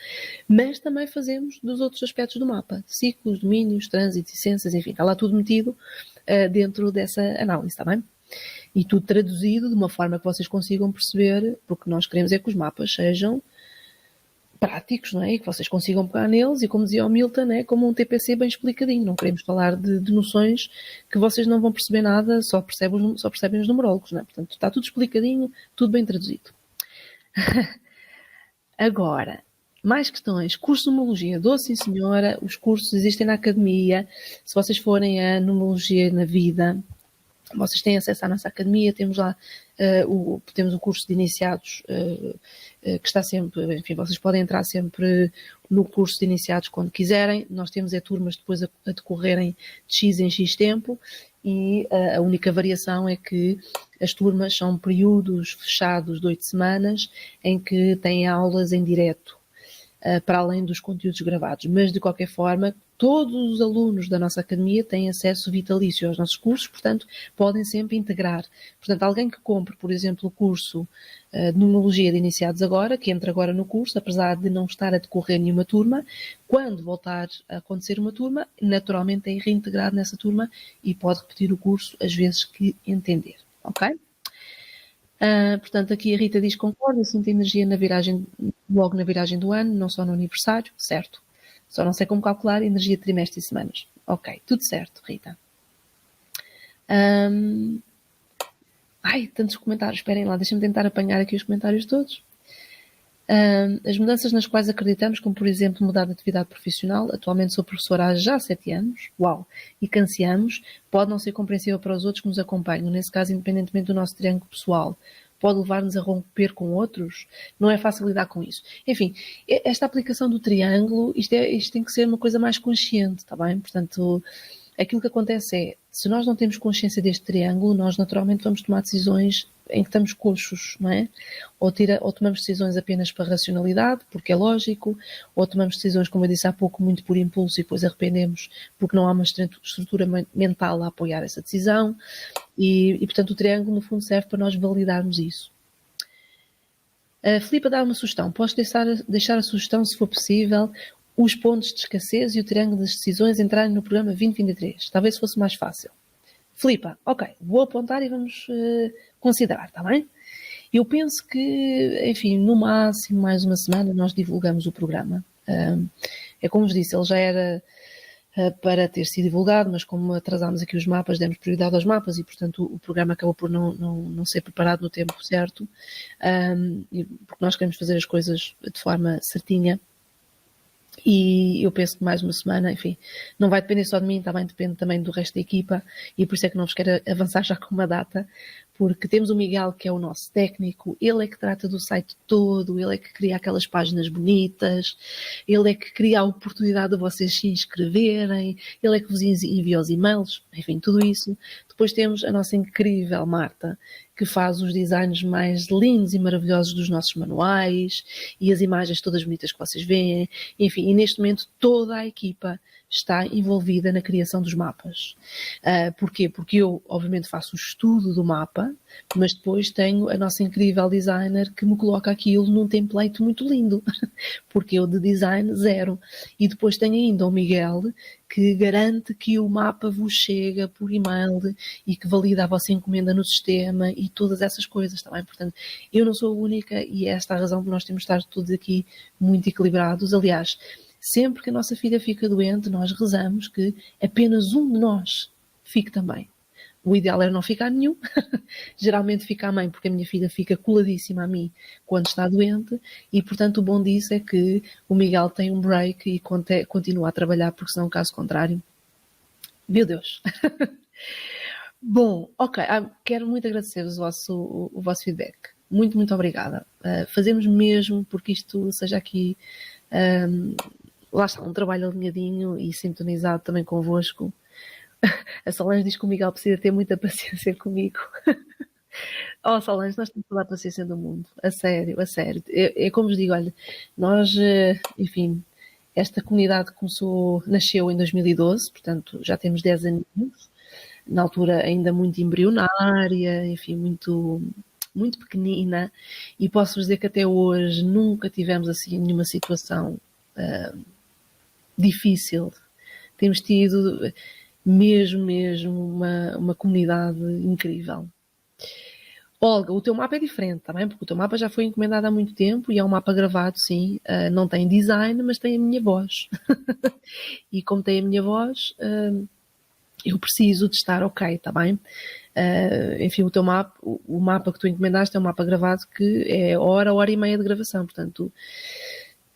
mas também fazemos dos outros aspectos do mapa. Ciclos, domínios, trânsitos, essências, enfim, está lá tudo metido dentro dessa análise, está bem? E tudo traduzido de uma forma que vocês consigam perceber, porque nós queremos é que os mapas sejam práticos, não é? E que vocês consigam pegar neles e, como dizia o Milton, é como um TPC bem explicadinho. Não queremos falar de noções que vocês não vão perceber nada, só percebem os numerólogos, não é? Portanto, está tudo explicadinho, tudo bem traduzido. Agora, mais questões. Curso de numerologia, dou sim senhora, os cursos existem na academia. Se vocês forem a numerologia na vida, vocês têm acesso à nossa academia, temos lá temos um curso de iniciados que está sempre, enfim, vocês podem entrar sempre no curso de iniciados quando quiserem. Nós temos turmas depois a decorrerem de X em X tempo e a única variação é que as turmas são períodos fechados de 8 semanas em que têm aulas em direto, para além dos conteúdos gravados. Mas, de qualquer forma, todos os alunos da nossa academia têm acesso vitalício aos nossos cursos, portanto, podem sempre integrar. Portanto, alguém que compre, por exemplo, o curso de numerologia de iniciados agora, que entra agora no curso, apesar de não estar a decorrer nenhuma turma, quando voltar a acontecer uma turma, naturalmente é reintegrado nessa turma e pode repetir o curso as vezes que entender. Ok? Portanto, aqui a Rita diz que concorda, eu sinto energia logo na viragem do ano, não só no aniversário, certo. Só não sei como calcular energia de trimestre e semanas. Ok, tudo certo, Rita. Tantos comentários, esperem lá, deixem-me tentar apanhar aqui os comentários todos. As mudanças nas quais acreditamos, como por exemplo mudar de atividade profissional, atualmente sou professora há já 7 anos, uau, e que ansiamos, pode não ser compreensível para os outros que nos acompanham, nesse caso independentemente do nosso triângulo pessoal, pode levar-nos a romper com outros, não é fácil lidar com isso. Enfim, esta aplicação do triângulo, isto tem que ser uma coisa mais consciente, está bem? Portanto, aquilo que acontece é, se nós não temos consciência deste triângulo, nós naturalmente vamos tomar decisões em que estamos coxos, não é? Ou tomamos decisões apenas para racionalidade, porque é lógico, ou tomamos decisões, como eu disse há pouco, muito por impulso e depois arrependemos porque não há uma estrutura mental a apoiar essa decisão. E portanto, o triângulo, no fundo, serve para nós validarmos isso. A Filipa dá uma sugestão. Posso deixar a sugestão, se for possível, os pontos de escassez e o triângulo das decisões entrarem no programa 2023. Talvez fosse mais fácil. Filipa, ok, vou apontar e vamos considerar, está bem? Eu penso que, enfim, no máximo mais uma semana nós divulgamos o programa. É como vos disse, ele já era para ter sido divulgado, mas como atrasámos aqui os mapas, demos prioridade aos mapas e, portanto, o programa acabou por não ser preparado no tempo certo, porque nós queremos fazer as coisas de forma certinha. E eu penso que mais uma semana, enfim, não vai depender só de mim, também depende também do resto da equipa, e por isso é que não vos quero avançar já com uma data, porque temos o Miguel, que é o nosso técnico, ele é que trata do site todo, ele é que cria aquelas páginas bonitas, ele é que cria a oportunidade de vocês se inscreverem, ele é que vos envia os e-mails, enfim, tudo isso. Depois temos a nossa incrível Marta, que faz os designs mais lindos e maravilhosos dos nossos manuais e as imagens todas bonitas que vocês veem. Enfim, e neste momento toda a equipa está envolvida na criação dos mapas. Porquê? Porque eu, obviamente, faço o estudo do mapa, mas depois tenho a nossa incrível designer que me coloca aquilo num template muito lindo, porque eu de design zero. E depois tenho ainda o Miguel, que garante que o mapa vos chega por e-mail e que valida a vossa encomenda no sistema e todas essas coisas, está bem? Portanto, eu não sou a única e é esta a razão que nós temos de estar todos aqui muito equilibrados. Aliás, sempre que a nossa filha fica doente, nós rezamos que apenas um de nós fique também. O ideal era não ficar nenhum. Geralmente fica a mãe, porque a minha filha fica coladíssima a mim quando está doente e, portanto, o bom disso é que o Miguel tem um break e continua a trabalhar, porque senão, caso contrário, meu Deus. Bom, ok. Quero muito agradecer-vos o vosso feedback. Muito, muito obrigada. Fazemos mesmo porque isto seja aqui... lá está, um trabalho alinhadinho e sintonizado também convosco. A Solange diz que o Miguel precisa ter muita paciência comigo. Oh, Solange, nós temos toda a paciência do mundo. A sério, a sério. É como vos digo, olha, nós, enfim, esta comunidade nasceu em 2012, portanto já temos 10 aninhos. Na altura ainda muito embrionária, enfim, muito, muito pequenina. E posso-vos dizer que até hoje nunca tivemos assim nenhuma situação difícil. Temos tido mesmo uma comunidade incrível. Olga, o teu mapa é diferente, tá bem? Porque o teu mapa já foi encomendado há muito tempo e é um mapa gravado, sim. Não tem design, mas tem a minha voz. E como tem a minha voz, eu preciso de estar ok, tá bem? Enfim, o mapa que tu encomendaste é um mapa gravado que é hora e meia de gravação. Portanto,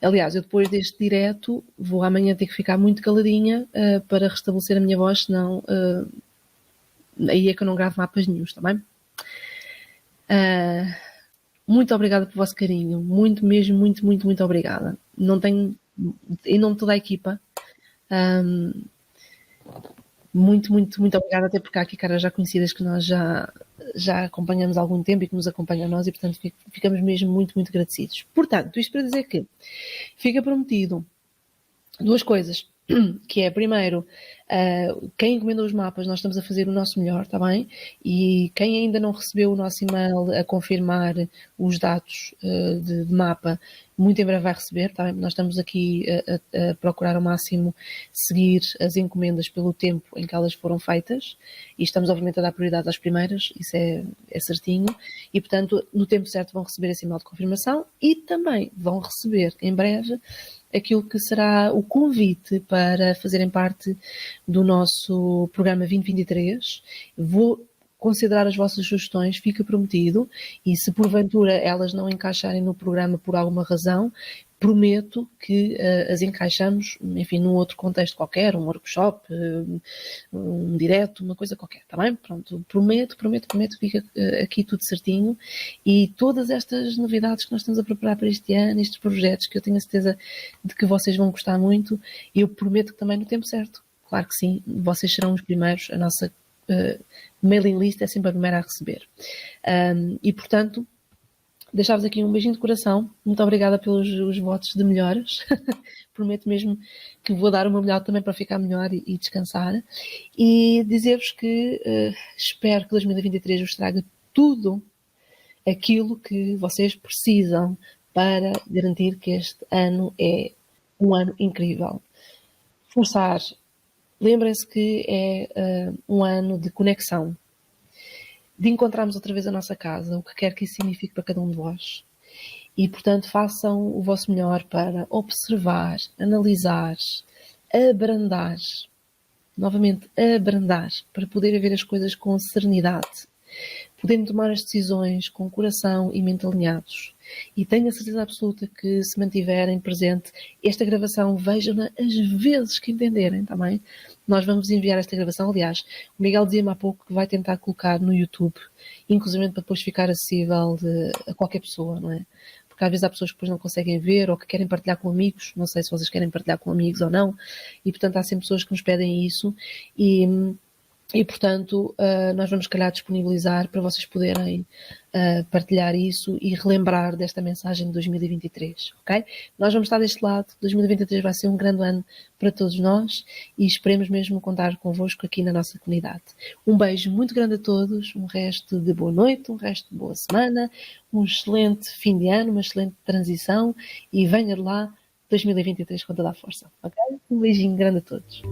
aliás, eu depois deste direto vou amanhã ter que ficar muito caladinha para restabelecer a minha voz, senão aí é que eu não gravo mapas nenhuns, tá bem? Muito obrigada pelo vosso carinho, muito mesmo, muito, muito, muito obrigada. Não tenho, em nome de toda a equipa, muito, muito, muito obrigada, até porque há aqui caras já conhecidas que nós já acompanhamos há algum tempo e que nos acompanham a nós e, portanto, ficamos mesmo muito, muito agradecidos. Portanto, isto para dizer que fica prometido duas coisas, que é, primeiro, quem encomendou os mapas, nós estamos a fazer o nosso melhor, está bem? E quem ainda não recebeu o nosso e-mail a confirmar os dados de mapa, muito em breve vai receber, tá bem? Nós estamos aqui a procurar ao máximo seguir as encomendas pelo tempo em que elas foram feitas e estamos obviamente a dar prioridade às primeiras, isso é certinho, e portanto no tempo certo vão receber esse e-mail de confirmação e também vão receber em breve aquilo que será o convite para fazerem parte do nosso programa 2023. Vou considerar as vossas sugestões, fica prometido, e se porventura elas não encaixarem no programa por alguma razão, prometo que as encaixamos, enfim, num outro contexto qualquer, um workshop, um direto, uma coisa qualquer, está bem? Pronto, prometo, fica aqui tudo certinho, e todas estas novidades que nós estamos a preparar para este ano, estes projetos que eu tenho a certeza de que vocês vão gostar muito, eu prometo que também no tempo certo. Claro que sim, vocês serão os primeiros, a nossa mailing list é sempre a primeira a receber. E, portanto, deixar-vos aqui um beijinho de coração. Muito obrigada pelos os votos de melhoras. Prometo mesmo que vou dar o meu melhor também para ficar melhor e descansar. E dizer-vos que espero que 2023 vos traga tudo aquilo que vocês precisam para garantir que este ano é um ano incrível. Forçar. Lembrem-se que é um ano de conexão, de encontrarmos outra vez a nossa casa, o que quer que isso signifique para cada um de vós. E, portanto, façam o vosso melhor para observar, analisar, abrandar, novamente abrandar, para poderem ver as coisas com serenidade, poderem tomar as decisões com coração e mente alinhados. E tenho a certeza absoluta que, se mantiverem presente esta gravação, vejam-na as vezes que entenderem, também. Nós vamos enviar esta gravação, aliás, o Miguel dizia-me há pouco que vai tentar colocar no YouTube, inclusive para depois ficar acessível a qualquer pessoa, não é? Porque às vezes há pessoas que depois não conseguem ver ou que querem partilhar com amigos, não sei se vocês querem partilhar com amigos ou não, e portanto há sempre pessoas que nos pedem isso, e E, portanto, nós vamos, se calhar, disponibilizar para vocês poderem partilhar isso e relembrar desta mensagem de 2023, ok? Nós vamos estar deste lado. 2023 vai ser um grande ano para todos nós e esperemos mesmo contar convosco aqui na nossa comunidade. Um beijo muito grande a todos, um resto de boa noite, um resto de boa semana, um excelente fim de ano, uma excelente transição e venha de lá 2023 com toda a força, ok? Um beijinho grande a todos.